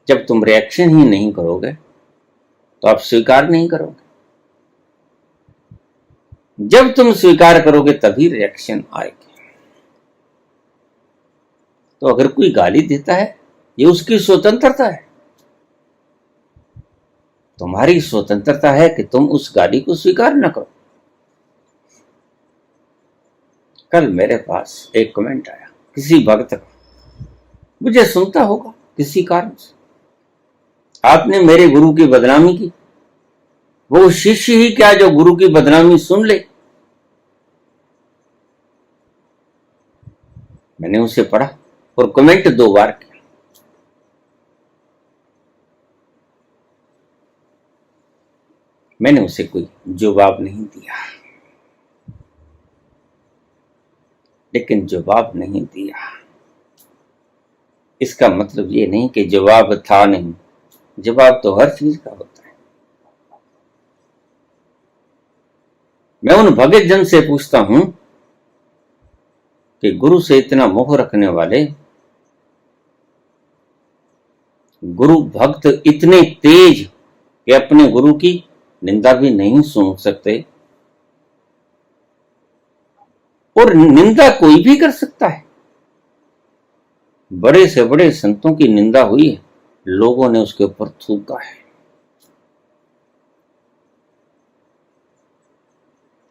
Speaker 1: जब तुम रिएक्शन ही नहीं करोगे, तो आप स्वीकार नहीं करोगे। जब तुम स्वीकार करोगे तभी रिएक्शन आएगी। तो अगर कोई गाली देता है, ये उसकी स्वतंत्रता है। तुम्हारी स्वतंत्रता है कि तुम उस गाली को स्वीकार न करो। कल मेरे पास एक कमेंट आया किसी भक्त का, मुझे सुनता होगा किसी कारण से, आपने मेरे गुरु की बदनामी की। वो शिष्य ही क्या जो गुरु की बदनामी सुन ले। मैंने उसे पढ़ा और कमेंट 2 बार किया। मैंने उसे कोई जवाब नहीं दिया, लेकिन जवाब नहीं दिया इसका मतलब ये नहीं कि जवाब था नहीं। जवाब तो हर चीज का होता है। मैं उन भगत जन से पूछता हूं कि गुरु से इतना मोह रखने वाले गुरु भक्त इतने तेज कि अपने गुरु की निंदा भी नहीं सुन सकते, और निंदा कोई भी कर सकता है। बड़े से बड़े संतों की निंदा हुई है, लोगों ने उसके ऊपर थूका है।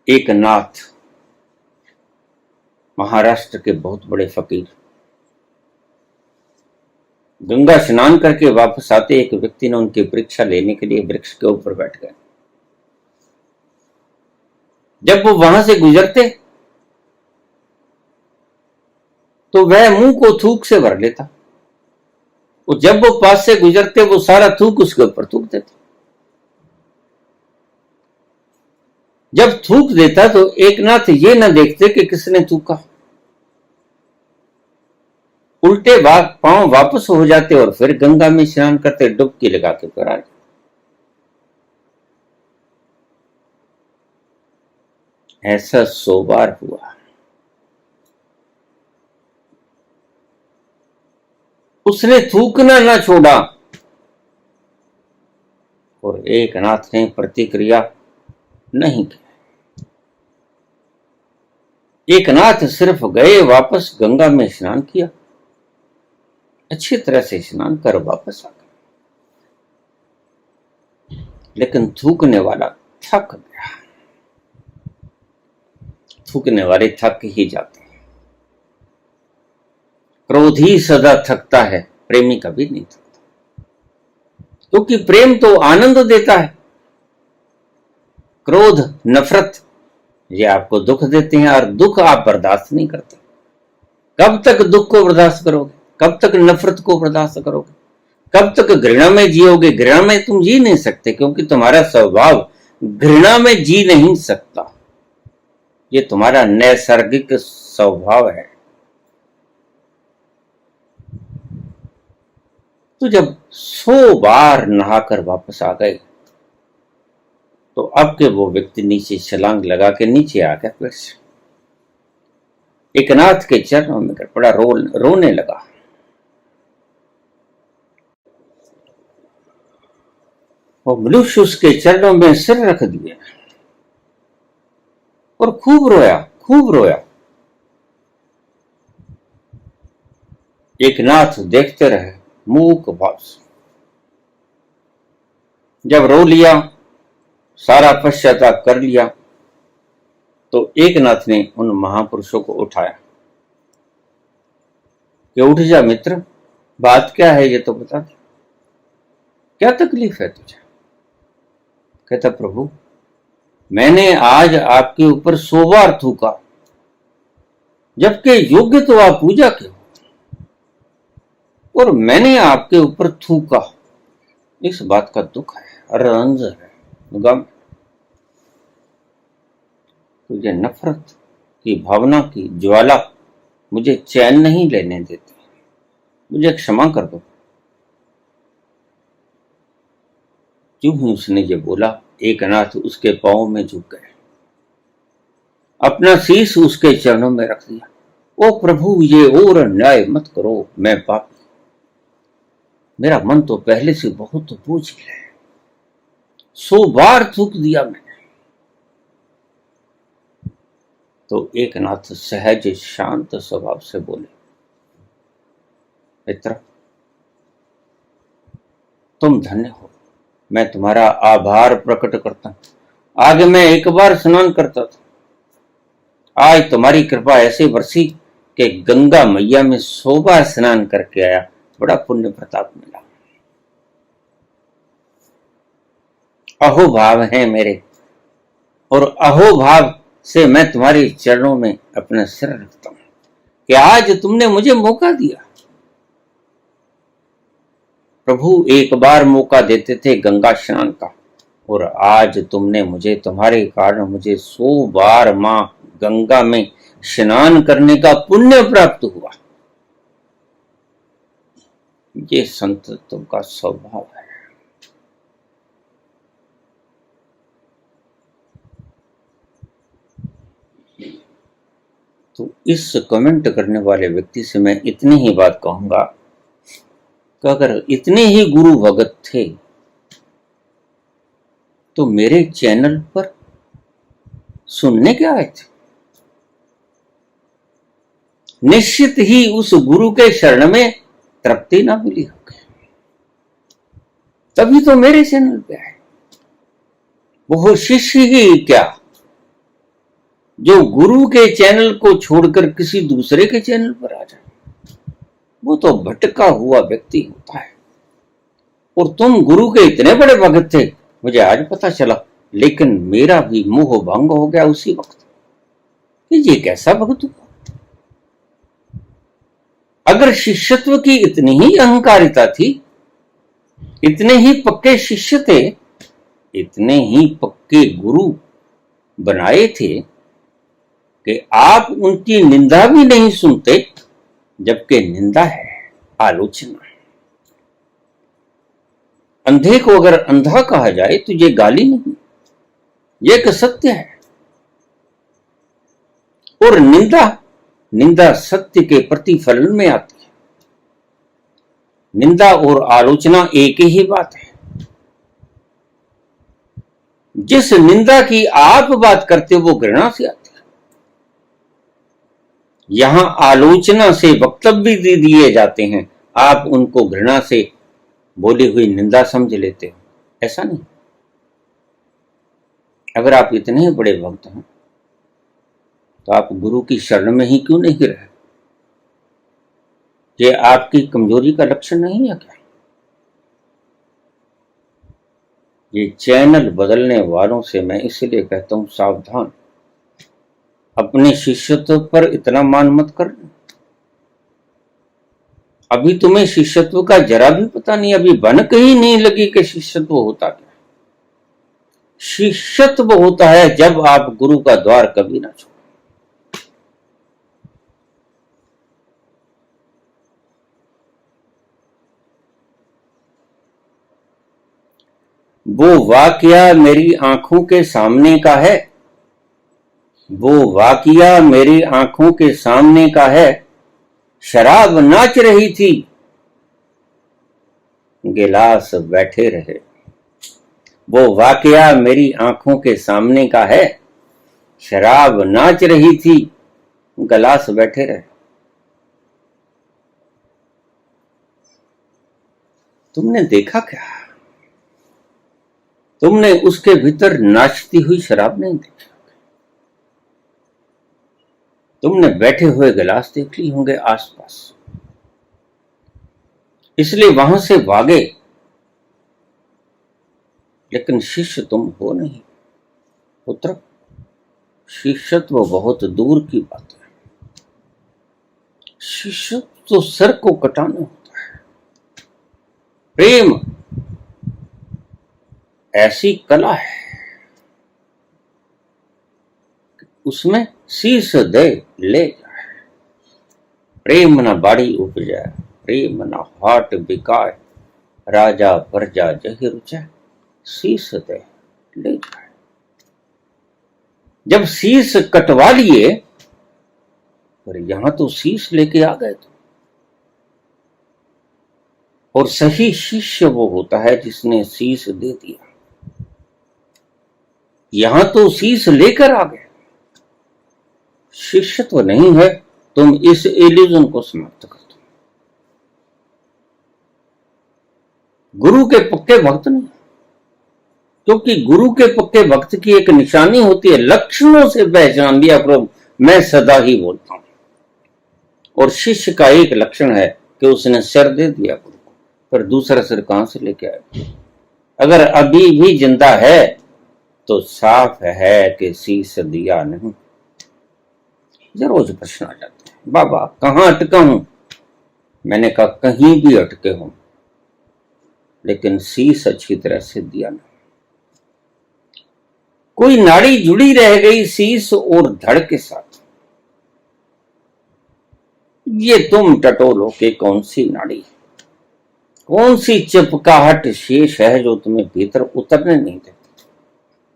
Speaker 1: एक नाथ, महाराष्ट्र के बहुत बड़े फकीर, गंगा स्नान करके वापस आते एक व्यक्ति ने उनकी परीक्षा लेने के लिए वृक्ष के ऊपर बैठ गए। जब वो वहां से गुजरते तो वह मुंह को थूक से भर लेता, और जब वो पास से गुजरते वो सारा थूक उसके ऊपर थूक देता। जब थूक देता तो एक नाथ ये न देखते कि किसने थूका, उल्टे पांव वापस हो जाते और फिर गंगा में स्नान करते, डुबकी लगा के फिर आ जाते। ऐसा 100 बार हुआ। उसने थूकना ना छोड़ा और एक नाथ ने प्रतिक्रिया नहीं की। एक नाथ सिर्फ गए, वापस गंगा में स्नान किया, अच्छी तरह से स्नान कर वापस आ गए, लेकिन थूकने वाला थक गया। थूकने वाले थक ही जाते हैं। क्रोधी सदा थकता है, प्रेमी कभी नहीं थकता, क्योंकि प्रेम तो आनंद देता है। क्रोध, नफरत ये आपको दुख देते हैं और दुख आप बर्दाश्त नहीं करते। कब तक दुख को बर्दाश्त करोगे? कब तक नफरत को बर्दाश्त करोगे? कब तक घृणा में जियोगे? घृणा में तुम जी नहीं सकते, क्योंकि तुम्हारा स्वभाव घृणा में जी नहीं सकता। ये तुम्हारा नैसर्गिक स्वभाव है। तो जब 100 बार नहाकर वापस आ गए तो अब के वो व्यक्ति नीचे छलांग लगा के नीचे आ गया। फिर से एक नाथ के चरणों में गिर पड़ा, रोने लगा। वो मनुष्य उसके चरणों में सिर रख दिया और खूब रोया, खूब रोया। एक नाथ देखते रहे मूक भाव से। जब रो लिया, सारा पश्चाताप कर लिया, तो एक नाथ ने उन महापुरुषों को उठाया कि उठ जा मित्र, बात क्या है ये तो बता दे, क्या तकलीफ है तुझे? कहता प्रभु, मैंने आज आपके ऊपर 100 बार थूका, जबकि योग्य तो आप पूजा के हो, और मैंने आपके ऊपर थूका। इस बात का दुख है, रंज है, गम। तुझे नफरत की भावना की ज्वाला मुझे चैन नहीं लेने देती, मुझे क्षमा कर दो। क्यों ही उसने ये बोला, एक नाथ उसके पांव में झुक गए, अपना शीश उसके चरणों में रख दिया। ओ प्रभु, ये और अन्याय मत करो, मैं पापी, मेरा मन तो पहले से बहुत बोझिल है, 100 बार थूक दिया मैंने। तो एक नाथ सहज शांत स्वभाव से बोले, मित्र तुम धन्य हो, मैं तुम्हारा आभार प्रकट करता हूं। आगे मैं एक बार स्नान करता था, आज तुम्हारी कृपा ऐसे बरसी कि गंगा मैया में 100 बार स्नान करके आया, बड़ा पुण्य प्रताप मिला। अहोभाव है मेरे, और अहोभाव से मैं तुम्हारे चरणों में अपना सिर रखता हूं कि आज तुमने मुझे मौका दिया। प्रभु एक बार मौका देते थे गंगा स्नान का, और आज तुमने मुझे, तुम्हारे कारण मुझे 100 बार मां गंगा में स्नान करने का पुण्य प्राप्त हुआ। ये संतत्व का स्वभाव है। तो इस कमेंट करने वाले व्यक्ति से मैं इतनी ही बात कहूंगा कि अगर इतने ही गुरु भगत थे तो मेरे चैनल पर सुनने क्या आए थे? निश्चित ही उस गुरु के शरण में तृप्ति ना मिली होगी, तभी तो मेरे चैनल पे आए। वो शिष्य ही क्या, जो गुरु के चैनल को छोड़कर किसी दूसरे के चैनल पर आ जाए, वो तो भटका हुआ व्यक्ति होता है। और तुम गुरु के इतने बड़े भक्त थे, मुझे आज पता चला, लेकिन मेरा भी मोह भंग हो गया उसी वक्त कि ये कैसा भक्त हुआ। अगर शिष्यत्व की इतनी ही अहंकारिता थी, इतने ही पक्के शिष्य थे, इतने ही पक्के गुरु बनाए थे कि आप उनकी निंदा भी नहीं सुनते, जबकि निंदा है आलोचना। अंधे को अगर अंधा कहा जाए तो ये गाली नहीं, ये एक सत्य है। और निंदा सत्य के प्रतिफलन में आती है। निंदा और आलोचना एक ही बात है। जिस निंदा की आप बात करते हो वो घृणा से आती है। यहां आलोचना से वक्तव्य भी दिए जाते हैं, आप उनको घृणा से बोली हुई निंदा समझ लेते हो, ऐसा नहीं। अगर आप इतने बड़े भक्त हैं तो आप गुरु की शरण में ही क्यों नहीं रहे? ये आपकी कमजोरी का लक्षण नहीं है क्या? ये चैनल बदलने वालों से मैं इसलिए कहता हूं, सावधान। अपने शिष्यत्व पर इतना मान मत कर। अभी तुम्हें शिष्यत्व का जरा भी पता नहीं, अभी भनक ही नहीं लगी कि शिष्यत्व होता क्या। शिष्यत्व होता है जब आप गुरु का द्वार कभी ना छोड़ो। वो वाकया मेरी आंखों के सामने का है, वो वाकया मेरी आंखों के सामने का है। शराब नाच रही थी, गिलास बैठे रहे। वो वाकया मेरी आंखों के सामने का है। शराब नाच रही थी, गिलास बैठे रहे। तुमने देखा क्या? तुमने उसके भीतर नाचती हुई शराब नहीं देखी। तुमने बैठे हुए गिलास देख ली होंगे आसपास, इसलिए वहां से भागे। लेकिन शिष्य तुम हो नहीं पुत्र। शिष्यत्व बहुत दूर की बात है। शिष्यत्व तो सर को कटाना होता है। प्रेम ऐसी कला है, उसमें शीश दे ले जाए। प्रेम न बाड़ी उपजाए, प्रेम न हाट बिकाए। राजा प्रजा जही रुचाए, शीश दे ले जाए। जब शीश कटवा लिए, पर यहां तो शीश लेके आ गए तो। और सही शिष्य वो होता है जिसने शीश दे दिया। यहां तो शीश लेकर आ गए। शिष्यत्व नहीं है, तुम इस इल्यूजन को समाप्त कर दो। गुरु के पक्के भक्त नहीं, क्योंकि गुरु के पक्के भक्त की एक निशानी होती है, लक्षणों से पहचान लिया करो। मैं सदा ही बोलता हूं। और शिष्य का एक लक्षण है कि उसने सिर दे दिया गुरु को, पर दूसरा सिर कहां से लेके आया? अगर अभी भी जिंदा है तो साफ है कि शीश दिया नहीं। रोज प्रश्न आ जाते हैं, बाबा कहां अटका हूं? मैंने कहा कहीं भी अटके हो, लेकिन शीश अच्छी तरह से दिया नहीं। कोई नाड़ी जुड़ी रह गई शीश और धड़ के साथ। ये तुम टटोलो कि कौन सी नाड़ी, कौन सी चिपकाहट शेष है जो तुम्हें भीतर उतरने नहीं देती।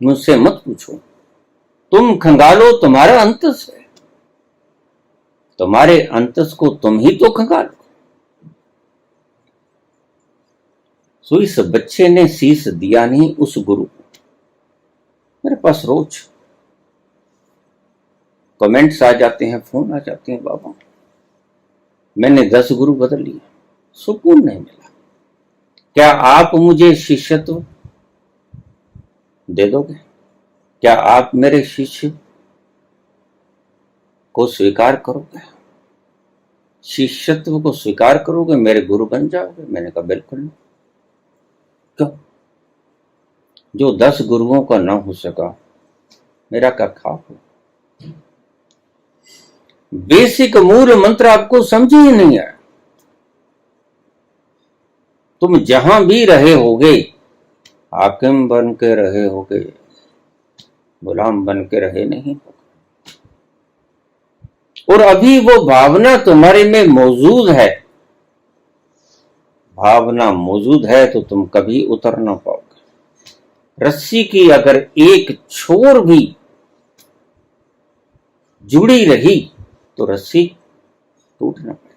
Speaker 1: मुझसे मत पूछो, तुम खंगालो, तुम्हारा अंतस है। तुम्हारे अंतस को तुम ही तो खंगालो। सो इस बच्चे ने शीश दिया नहीं उस गुरु को। मेरे पास रोज कमेंट्स आ जाते हैं, फोन आ जाते हैं, बाबा मैंने 10 गुरु बदल लिए, सुकून नहीं मिला। क्या आप मुझे शिष्यत्व दे दोगे? क्या आप मेरे शिष्य को स्वीकार करोगे, शिष्यत्व को स्वीकार करोगे, मेरे गुरु बन जाओगे? मैंने कहा बिल्कुल नहीं। क्यों? जो 10 गुरुओं का ना हो सका, मेरा क्या खाप हो? बेसिक मूल मंत्र आपको समझ ही नहीं आया। तुम जहां भी रहे होगे, हाकिम बन के रहे होगे, गुलाम बन के रहे नहीं होगे। और अभी वो भावना तुम्हारे में मौजूद है, भावना मौजूद है तो तुम कभी उतर ना पाओगे। रस्सी की अगर एक छोर भी जुड़ी रही तो रस्सी टूट ना पाएगी।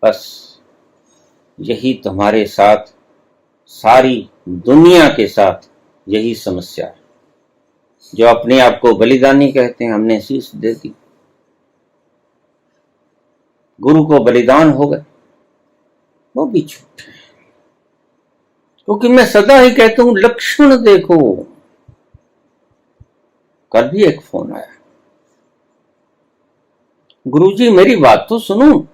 Speaker 1: बस यही तुम्हारे साथ, सारी दुनिया के साथ यही समस्या है। जो अपने आप को बलिदानी कहते हैं, हमने शीश दे दी, गुरु को बलिदान हो गए, वो भी झूठ है। क्योंकि मैं सदा ही कहता हूं लक्षण देखो। कल भी एक फोन आया, गुरुजी मेरी बात तो सुनो,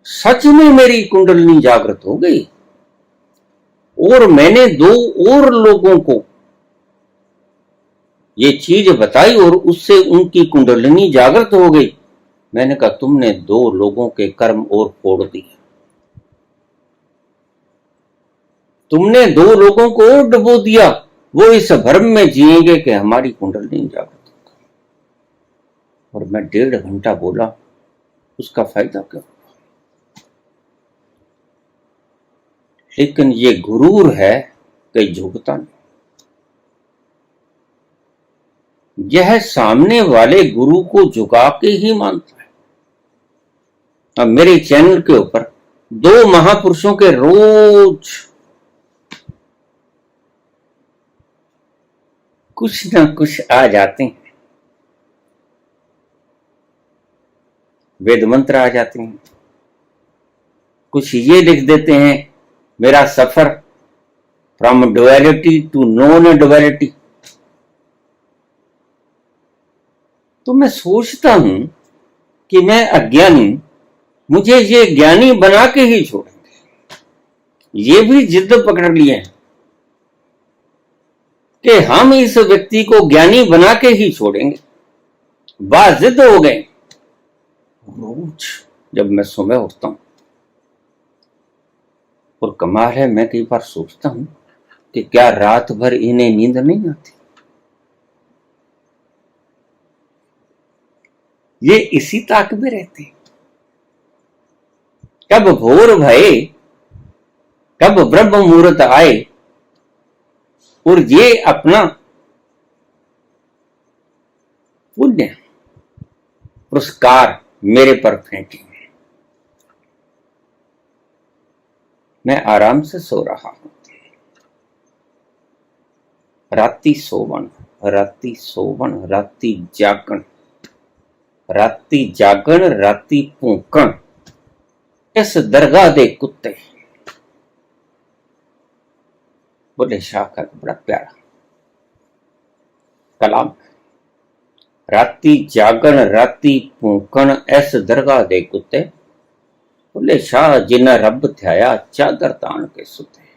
Speaker 1: सच में मेरी कुंडलिनी जागृत हो गई और मैंने 2 और लोगों को ये चीज बताई और उससे उनकी कुंडलिनी जागृत हो गई। मैंने कहा तुमने 2 लोगों के कर्म और फोड़ दिए, तुमने 2 लोगों को और डुबो दिया। वो इस भ्रम में जिएंगे कि हमारी कुंडलिनी जागृत होगी, और मैं 1.5 घंटा बोला, उसका फायदा क्या? लेकिन ये गुरूर है कि झुकता नहीं। यह सामने वाले गुरु को झुका के ही मानता है। अब मेरे चैनल के ऊपर 2 महापुरुषों के रोज कुछ ना कुछ आ जाते हैं, वेद मंत्र आ जाते हैं, कुछ ये लिख देते हैं, मेरा सफर from duality to non duality. तो मैं सोचता हूं कि मैं अज्ञानी, मुझे ये ज्ञानी बना के ही छोड़ेंगे। ये भी जिद पकड़ लिए हैं कि हम इस व्यक्ति को ज्ञानी बना के ही छोड़ेंगे, बाजिद हो गए। रोज जब मैं सुबह उठता हूं, और कमाल है, मैं कई बार सोचता हूं कि क्या रात भर इन्हें नींद नहीं आती। ये इसी ताक में रहते, कब भोर भये, कब ब्रह्म मुहूर्त आए, और ये अपना पुण्य पुरस्कार मेरे पर फेंकेंगे। मैं आराम से सो रहा हूं, राती सोवन, राती सोवन, राती जागण, राती जागण, राती भूकण, इस दरगाह दे कुत्ते। बुल्ले शाह का बड़ा प्यारा कलाम, राती जागण राती भूकण, ऐस दरगाह दे कुत्ते, बुल्ले शाह जिन्ना रब थ्याया चादर तान के सुते।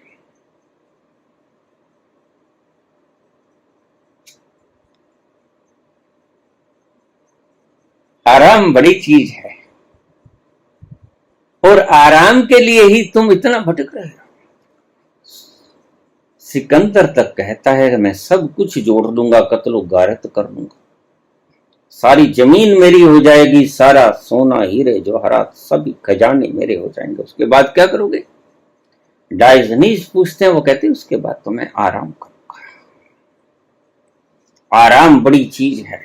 Speaker 1: आराम बड़ी चीज है, और आराम के लिए ही तुम इतना भटक रहे हो। सिकंदर तक कहता है कि मैं सब कुछ जोड़ दूंगा, कत्लो गारत कर लूंगा, सारी जमीन मेरी हो जाएगी, सारा सोना हीरे जवाहरात सभी खजाने मेरे हो जाएंगे। उसके बाद क्या करोगे? डायोजनीज पूछते हैं, वो कहते हैं उसके बाद तो मैं आराम करूंगा। आराम बड़ी चीज है,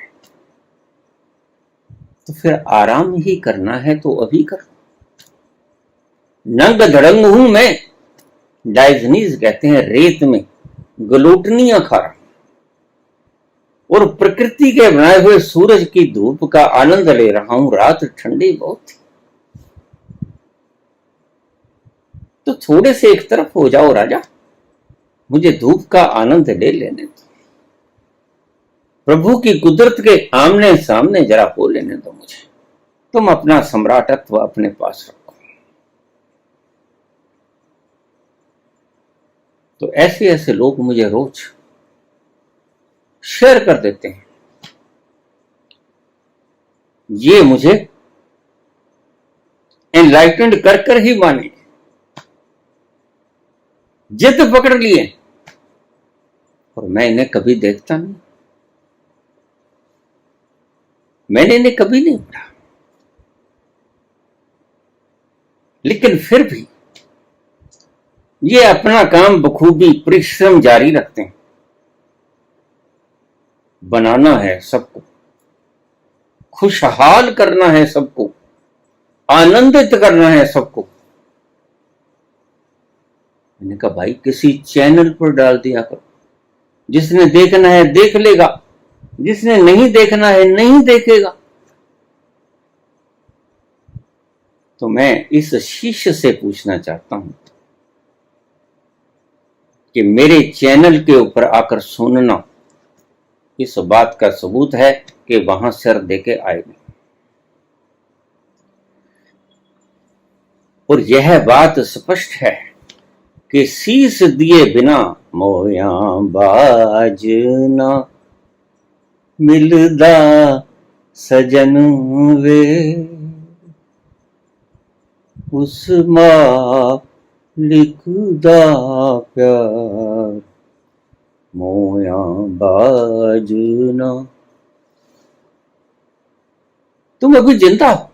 Speaker 1: तो फिर आराम ही करना है तो अभी कर। नंग धड़ंग हूं मैं, डायोजनीज कहते हैं रेत में गलूटनियां खा रहा, और प्रकृति के बनाए हुए सूरज की धूप का आनंद ले रहा हूं। रात ठंडी बहुत थी, तो थोड़े से एक तरफ हो जाओ राजा, मुझे धूप का आनंद ले लेने दो। प्रभु की कुदरत के आमने सामने जरा हो लेने दो मुझे। तुम अपना सम्राटत्व अपने पास रखो। तो ऐसे ऐसे लोग मुझे रोज शेयर कर देते हैं। ये मुझे एनलाइटेंड कर कर ही माने, जिद पकड़ लिए, और मैं इन्हें कभी देखता नहीं, मैंने इन्हें कभी नहीं पढ़ा, लेकिन फिर भी ये अपना काम बखूबी परिश्रम जारी रखते हैं। बनाना है सबको, खुशहाल करना है सबको, आनंदित करना है सबको। मैंने कहा भाई किसी चैनल पर डाल दिया करो, जिसने देखना है देख लेगा, जिसने नहीं देखना है नहीं देखेगा। तो मैं इस शिष्य से पूछना चाहता हूं कि मेरे चैनल के ऊपर आकर सुनना इस बात का सबूत है कि वहां सिर देके आएगा। और यह बात स्पष्ट है कि शीश दिए बिना मोया बाज ना मिलदा सजन वे, उस मालिक दा प्यार मोया बाज ना। तुम अभी जिंदा हो,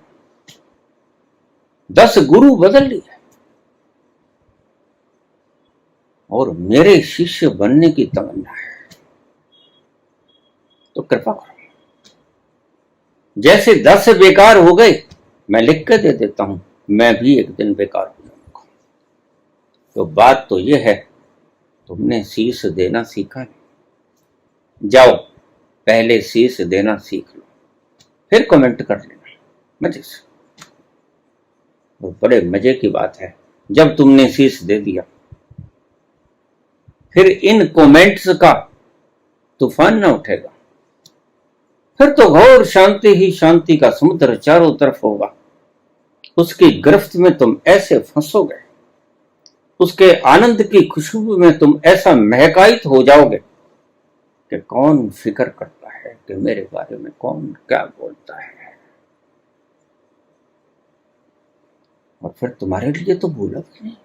Speaker 1: 10 गुरु बदल लिए और मेरे शिष्य बनने की तमन्ना है, तो कृपा करो। जैसे 10 बेकार हो गए, मैं लिख कर दे देता हूं, मैं भी एक दिन बेकार हो जाऊंगा। तो बात तो यह है, तुमने शीश देना सीखा नहीं, जाओ पहले शीश देना सीख लो, फिर कमेंट कर लेना मजे से। और बड़े मजे की बात है, जब तुमने शीश दे दिया, फिर इन कमेंट्स का तूफान ना उठेगा, फिर तो घोर शांति ही शांति का समुद्र चारों तरफ होगा। उसकी गिरफ्त में तुम ऐसे फंसोगे, उसके आनंद की खुशबू में तुम ऐसा महकायित हो जाओगे कि कौन फिक्र करता है कि मेरे बारे में कौन क्या बोलता है। और फिर तुम्हारे लिए तो बोला भी नहीं,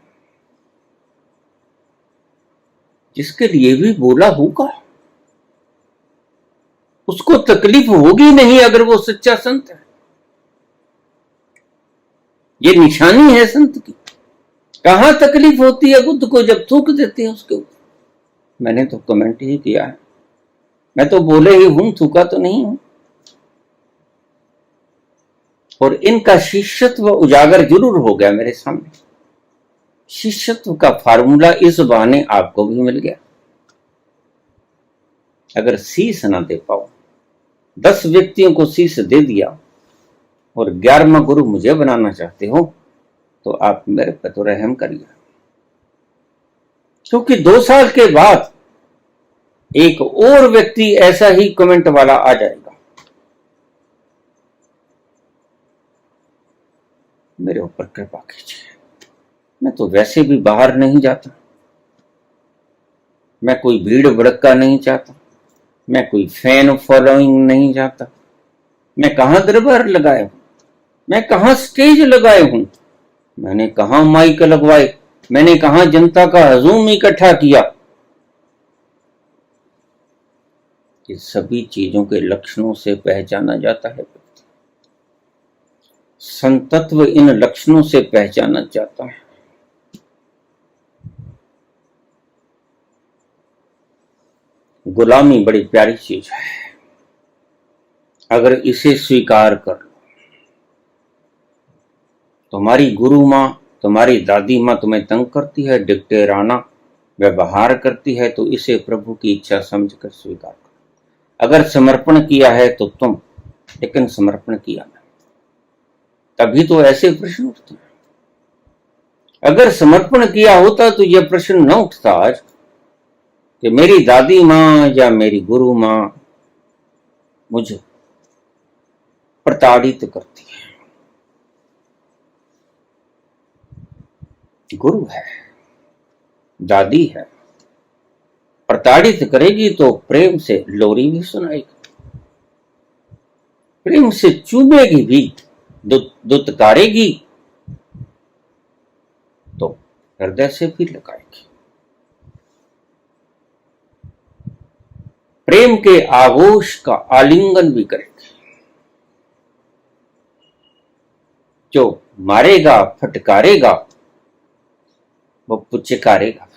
Speaker 1: जिसके लिए भी बोला होगा उसको तकलीफ होगी नहीं अगर वो सच्चा संत है। ये निशानी है संत की। कहां तकलीफ होती है बुद्ध को, जब थूक देते हैं उसके ऊपर। मैंने तो कमेंट ही किया है, मैं तो बोले ही हूं, थूका तो नहीं हूं। और इनका शिष्यत्व उजागर जरूर हो गया मेरे सामने। शिष्यत्व का फार्मूला इस बहाने आपको भी मिल गया। अगर शीश ना दे पाओ, 10 व्यक्तियों को शीश दे दिया और 11वां गुरु मुझे बनाना चाहते हो, तो आप मेरे पे तो रहम करिए, क्योंकि 2 साल के बाद एक और व्यक्ति ऐसा ही कमेंट वाला आ जाएगा। मेरे ऊपर कृपा कीजिए। मैं तो वैसे भी बाहर नहीं जाता, मैं कोई भीड़ भड़का नहीं चाहता, मैं कोई फैन फॉलोइंग नहीं चाहता। मैं कहां दरबार लगाया हूं, मैं कहां स्टेज लगाए हूं, मैंने कहां माइक लगवाए, मैंने कहां जनता का हजूम इकट्ठा किया। ये सभी चीजों के लक्षणों से पहचाना जाता है। संतत्व इन लक्षणों से पहचाना जाता है। गुलामी बड़ी प्यारी चीज है, अगर इसे स्वीकार कर लो। तुम्हारी गुरु माँ, तुम्हारी दादी माँ तुम्हें तंग करती है, डिक्टेराना व्यवहार करती है, तो इसे प्रभु की इच्छा समझकर स्वीकार करो। अगर समर्पण किया है तो तुम, लेकिन समर्पण किया नहीं, तभी तो ऐसे प्रश्न उठते हैं। अगर समर्पण किया होता तो यह प्रश्न न उठता आज कि मेरी दादी माँ या मेरी गुरु माँ मुझे प्रताड़ित करती है। गुरु है, दादी है, प्रताड़ित करेगी तो प्रेम से लोरी भी सुनाएगी, प्रेम से चूमेगी भी, दुत्कारेगी तो हृदय से भी लगाएगी। प्रेम के आगोश का आलिंगन भी करेगी। जो मारेगा, फटकारेगा, वो पुचकारेगा।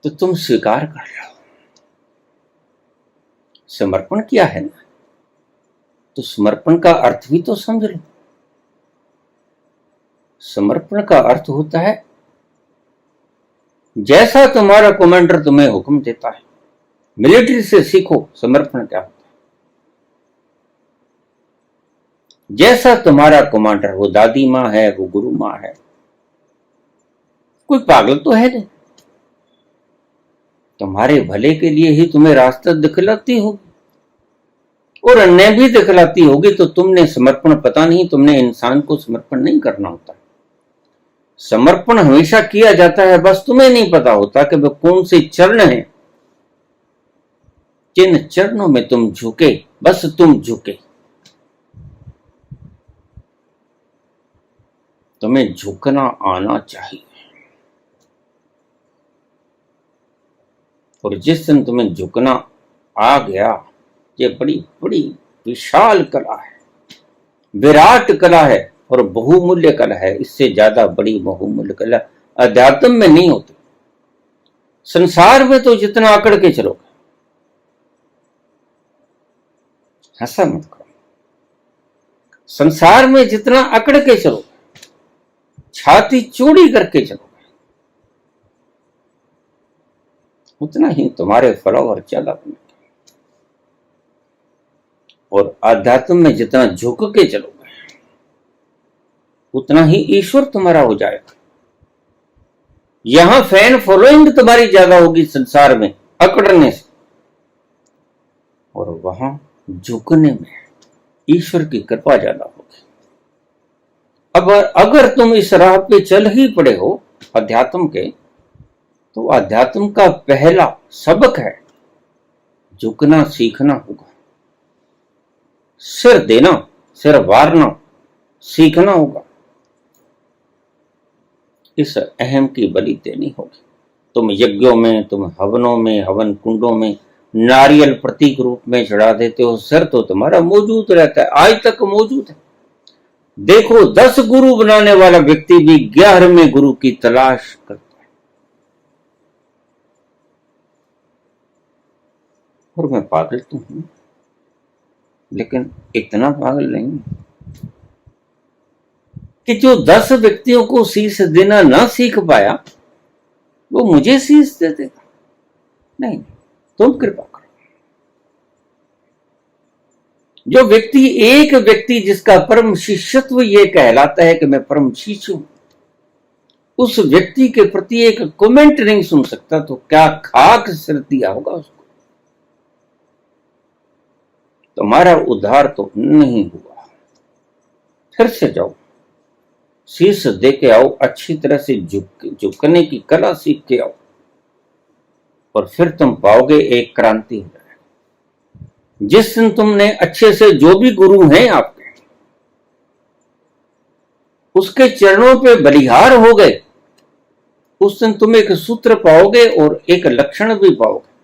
Speaker 1: तो तुम स्वीकार कर लो, समर्पण किया है ना, तो समर्पण का अर्थ भी तो समझ लो। समर्पण का अर्थ होता है जैसा तुम्हारा कमांडर तुम्हें हुक्म देता है। मिलिट्री से सीखो समर्पण क्या होता है। जैसा तुम्हारा कमांडर, वो दादी माँ है, वो गुरु माँ है, कोई पागल तो है नहीं, तुम्हारे भले के लिए ही तुम्हें रास्ता दिखलाती होगी और अन्य भी दिखलाती होगी। तो तुमने समर्पण, पता नहीं तुमने इंसान को समर्पण नहीं करना होता। समर्पण हमेशा किया जाता है, बस तुम्हें नहीं पता होता कि वो कौन से चरण हैं, जिन चरणों में तुम झुके, बस तुम झुके। तुम्हें झुकना आना चाहिए, और जिस दिन तुम्हें झुकना आ गया, ये बड़ी बड़ी विशाल कला है, विराट कला है और बहुमूल्य कला है। इससे ज्यादा बड़ी बहुमूल्य कला अध्यात्म में नहीं होती। संसार में तो जितना आकड़ के चलोगे, हंसा मत करो, संसार में जितना अकड़ के चलोगे, छाती चौड़ी करके चलोगे, उतना ही तुम्हारे फॉलोवर ज्यादा बनेंगे। और आध्यात्म में जितना झुक के चलोगे, उतना ही ईश्वर तुम्हारा हो जाएगा। यहां फैन फॉलोइंग तुम्हारी ज्यादा होगी संसार में अकड़ने से, और वहां झुकने में ईश्वर की कृपा ज्यादा होगी। अब अगर तुम इस राह पे चल ही पड़े हो अध्यात्म के, तो अध्यात्म का पहला सबक है झुकना सीखना होगा। सिर देना, सिर वारना सीखना होगा। इस अहम की बलि देनी होगी। तुम यज्ञों में, तुम हवनों में, हवन कुंडों में नारियल प्रतीक रूप में चढ़ा देते हो। सिर तो तुम्हारा मौजूद रहता है, आज तक मौजूद है। देखो 10 गुरु बनाने वाला व्यक्ति भी 11वें गुरु की तलाश करता है। और मैं पागल तो हूं, लेकिन इतना पागल नहीं कि जो 10 व्यक्तियों को शीश देना ना सीख पाया, वो मुझे शीश दे देगा। नहीं, तुम कृपा करो। जो व्यक्ति, एक व्यक्ति जिसका परम शिष्यत्व ये कहलाता है कि मैं परम शिष्य हूं, उस व्यक्ति के प्रति एक कमेंट नहीं सुन सकता, तो क्या खाक सिर दिया होगा उसको। तुम्हारा उद्धार तो नहीं हुआ। फिर से जाओ, शीश दे के आओ, अच्छी तरह से झुकने की कला सीख के आओ, और फिर तुम पाओगे एक क्रांति हो जाएगी। जिस दिन तुमने अच्छे से, जो भी गुरु हैं आपके, उसके चरणों पे बलिहार हो गए, उस दिन तुम एक सूत्र पाओगे और एक लक्षण भी पाओगे।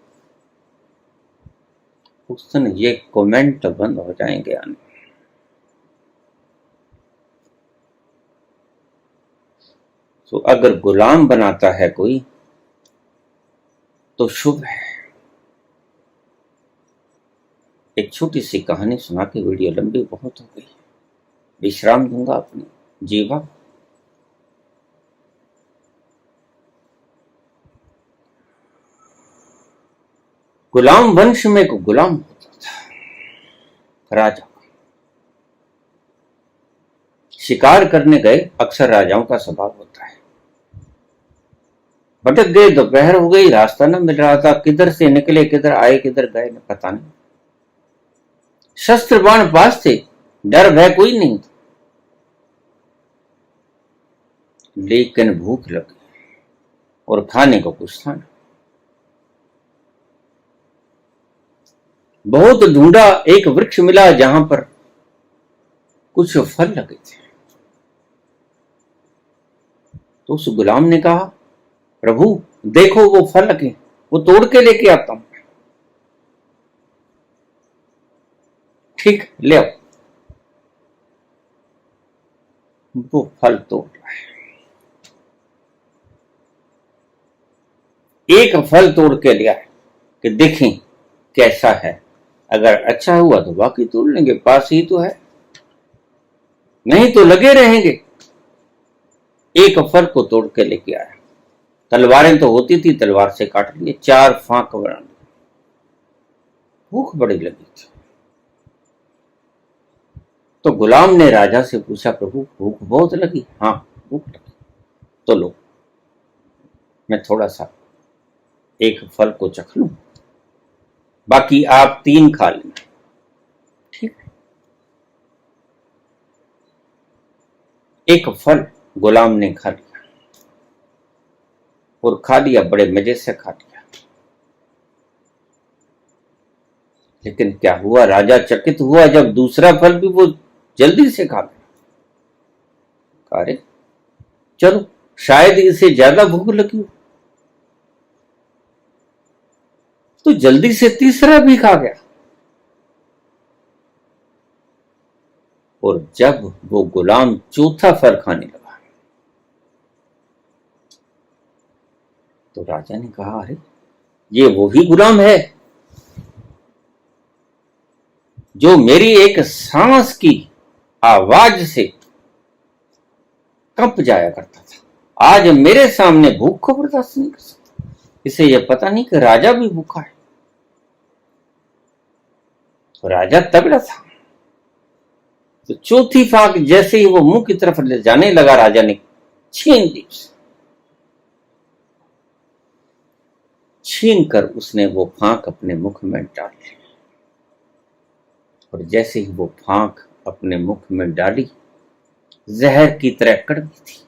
Speaker 1: उस दिन ये कमेंट बंद हो जाएंगे आने। तो अगर गुलाम बनाता है कोई तो शुभ है। एक छोटी सी कहानी सुना के, वीडियो लंबी बहुत हो गई, विश्राम दूंगा अपनी जीवा। गुलाम वंश में एक गुलाम होता था, राजा। शिकार करने गए, अक्सर राजाओं का स्वभाव होता है। भटक गए, दोपहर हो गई, रास्ता न मिल रहा था, किधर से निकले, किधर आए, किधर गए, न पता नहीं। शस्त्र बाण पास थे, डर भय कोई नहीं था, लेकिन भूख लगी और खाने को कुछ था ना। बहुत ढूंढा, एक वृक्ष मिला जहां पर कुछ फल लगे थे। तो उस गुलाम ने कहा, प्रभु देखो वो फल लगे, वो तोड़ के लेके आता हूं। ठीक, ले आओ। वो फल तोड़ लाए। एक फल तोड़ के लिया कि देखें कैसा है, अगर अच्छा हुआ तो बाकी तोड़ लेंगे, पास ही तो है, नहीं तो लगे रहेंगे। एक फल को तोड़ के लेके आया। तलवारें तो होती थी, तलवार से काट लिए, 4 फांक बना लिए। भूख बड़ी लगी थी। तो गुलाम ने राजा से पूछा, प्रभु भूख बहुत लगी? हाँ भूख लगी। तो लो, मैं थोड़ा सा एक फल को चख लूं, बाकी आप 3 खा लेना। ठीक। एक फल गुलाम ने खा लिया, और खा लिया, बड़े मजे से खा लिया। लेकिन क्या हुआ, राजा चकित हुआ जब दूसरा फल भी वो जल्दी से खा लिया। अरे चलो, शायद इसे ज्यादा भूख लगी हो, तो जल्दी से तीसरा भी खा गया। और जब वो गुलाम चौथा फल खाने लगा, तो राजा ने कहा, अरे ये वही गुलाम है जो मेरी एक सांस की आवाज से कंप जाया करता था, आज मेरे सामने भूख को बर्दाश्त नहीं कर सकता। इसे यह पता नहीं कि राजा भी भूखा है। तो राजा तगड़ा था। तो चौथी फांक जैसे ही वो मुंह की तरफ ले जाने लगा, राजा ने छीन ली। छीन कर उसने वो फांक अपने मुख में डाल ली। और जैसे ही वो फांक अपने मुख में डाली, जहर की तरह कड़वी थी।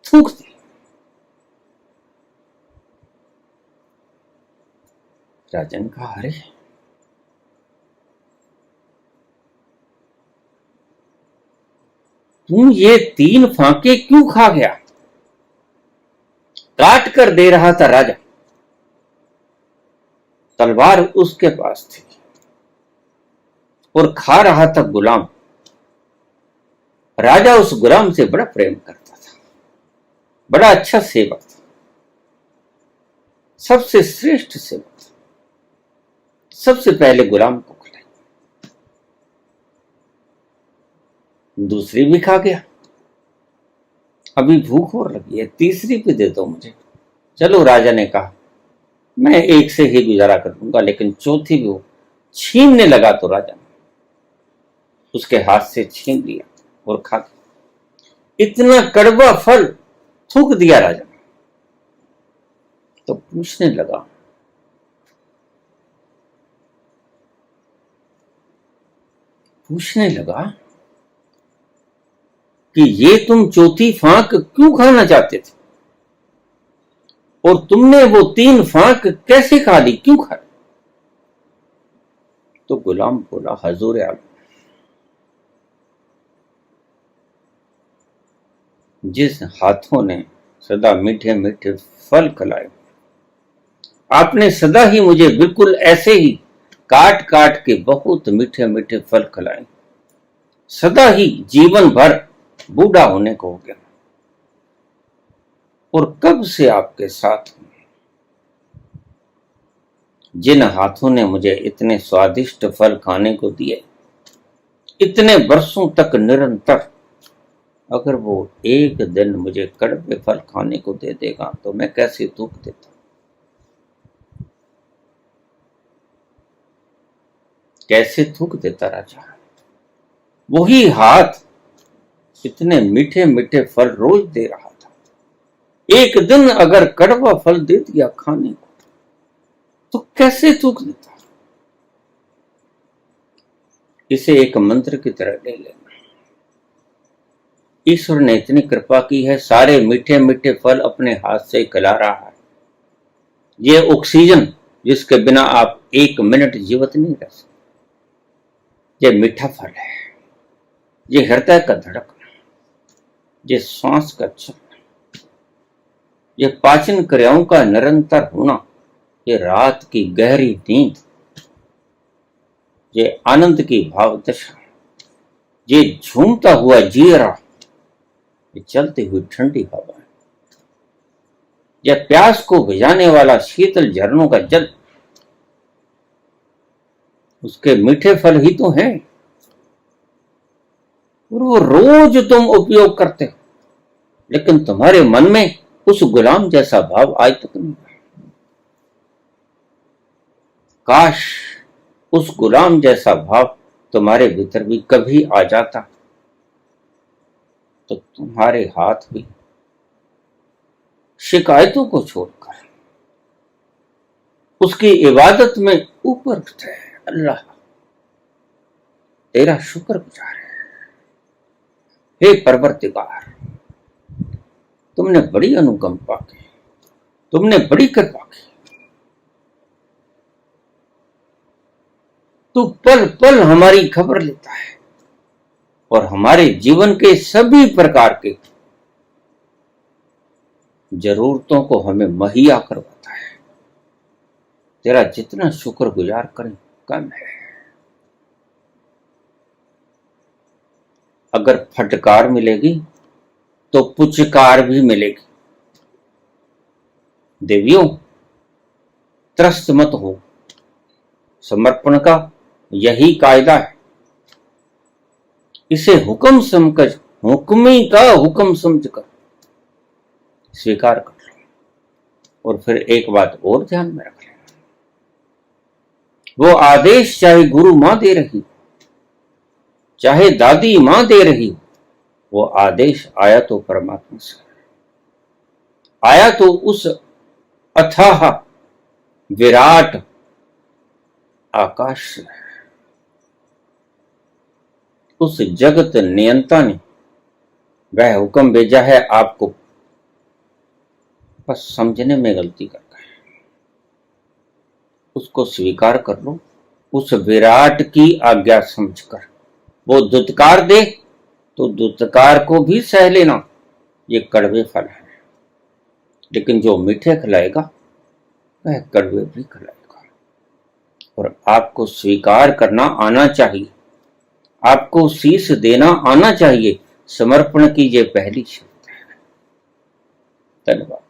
Speaker 1: थूक दी। राजा ने कहा, अरे तू ये 3 फांके क्यों खा गया? काट कर दे रहा था राजा, तलवार उसके पास थी, और खा रहा था गुलाम। राजा उस गुलाम से बड़ा प्रेम करता था, बड़ा अच्छा सेवक था, सबसे श्रेष्ठ सेवक था। सबसे पहले गुलाम को खिलाई, दूसरी भी खा गया। अभी भूख और लगी है, तीसरी भी दे दो मुझे। चलो, राजा ने कहा, मैं एक से ही गुजारा कर लूंगा, लेकिन चौथी भी वो छीनने लगा तो राजा ने उसके हाथ से छीन लिया और खा गया। इतना कड़वा फल थूक दिया राजा ने। तो पूछने लगा कि ये तुम चौथी फांक क्यों खाना चाहते थे, और तुमने वो 3 फांक कैसे खा ली, क्यों खा ली? तो गुलाम बोला, हजूर आलम, जिस हाथों ने सदा मीठे मीठे फल खिलाए, आपने सदा ही मुझे बिल्कुल ऐसे ही काट काट के बहुत मीठे मीठे फल खिलाए, सदा ही जीवन भर बूढ़ा होने को हो गया। और कब से आपके साथ हूं, जिन हाथों ने मुझे इतने स्वादिष्ट फल खाने को दिए, इतने वर्षों तक निरंतर, अगर वो एक दिन मुझे कड़वे फल खाने को दे देगा तो मैं कैसे थूक देता, कैसे थूक देता राजा। वही हाथ इतने मीठे मीठे फल रोज दे रहा था, एक दिन अगर कड़वा फल दे दिया खाने को तो कैसे थूक देता। इसे एक मंत्र की तरह ले लेना। ईश्वर ने इतनी कृपा की है, सारे मीठे मीठे फल अपने हाथ से खिला रहा है। ये ऑक्सीजन जिसके बिना आप एक मिनट जीवित नहीं रह सकते, ये मीठा फल है, ये हृदय का धड़कन, ये श्वास का चलना, ये पाचन क्रियाओं का निरंतर होना, ये रात की गहरी नींद, ये आनंद की भाव दशा, ये झूमता हुआ जीरा, ये चलती हुई ठंडी हवा, यह प्यास को बुझाने वाला शीतल झरनों का जल, उसके मीठे फल ही तो हैं और वो रोज तुम उपयोग करते हो, लेकिन तुम्हारे मन में उस गुलाम जैसा भाव आज तक नहीं। काश उस गुलाम जैसा भाव तुम्हारे भीतर भी कभी आ जाता तो तुम्हारे हाथ भी शिकायतों को छोड़कर उसकी इबादत में ऊपर उठते। अल्लाह तेरा शुक्रगुजार है, हे परवरदिगार, तुमने बड़ी अनुकंपा की, तुमने बड़ी कृपा की। तू पल पल हमारी खबर लेता है और हमारे जीवन के सभी प्रकार के जरूरतों को हमें मुहैया करवाता है। तेरा जितना शुक्रगुजार करें कम है। अगर फटकार मिलेगी तो पुचकार भी मिलेगी। देवियों, त्रस्त मत हो, समर्पण का यही कायदा है। इसे हुक्म समझकर, हुक्मी का हुक्म समझकर स्वीकार कर लो। और फिर एक बात और ध्यान में रख लेना, वो आदेश चाहे गुरु मां दे रही, चाहे दादी मां दे रही, वो आदेश आया तो परमात्मा से, आया तो उस अथाह विराट आकाश से, उस जगत नियंता ने वह हुक्म भेजा है आपको। बस समझने में गलती करता है, उसको स्वीकार कर लो। उस विराट की आज्ञा समझकर वो दुत्कार दे तो दुत्कार को भी सह लेना। ये कड़वे फल है, लेकिन जो मीठे खिलाएगा वह कड़वे भी खिलाएगा। और आपको स्वीकार करना आना चाहिए, आपको शीश देना आना चाहिए। समर्पण की ये पहली शर्त है। धन्यवाद।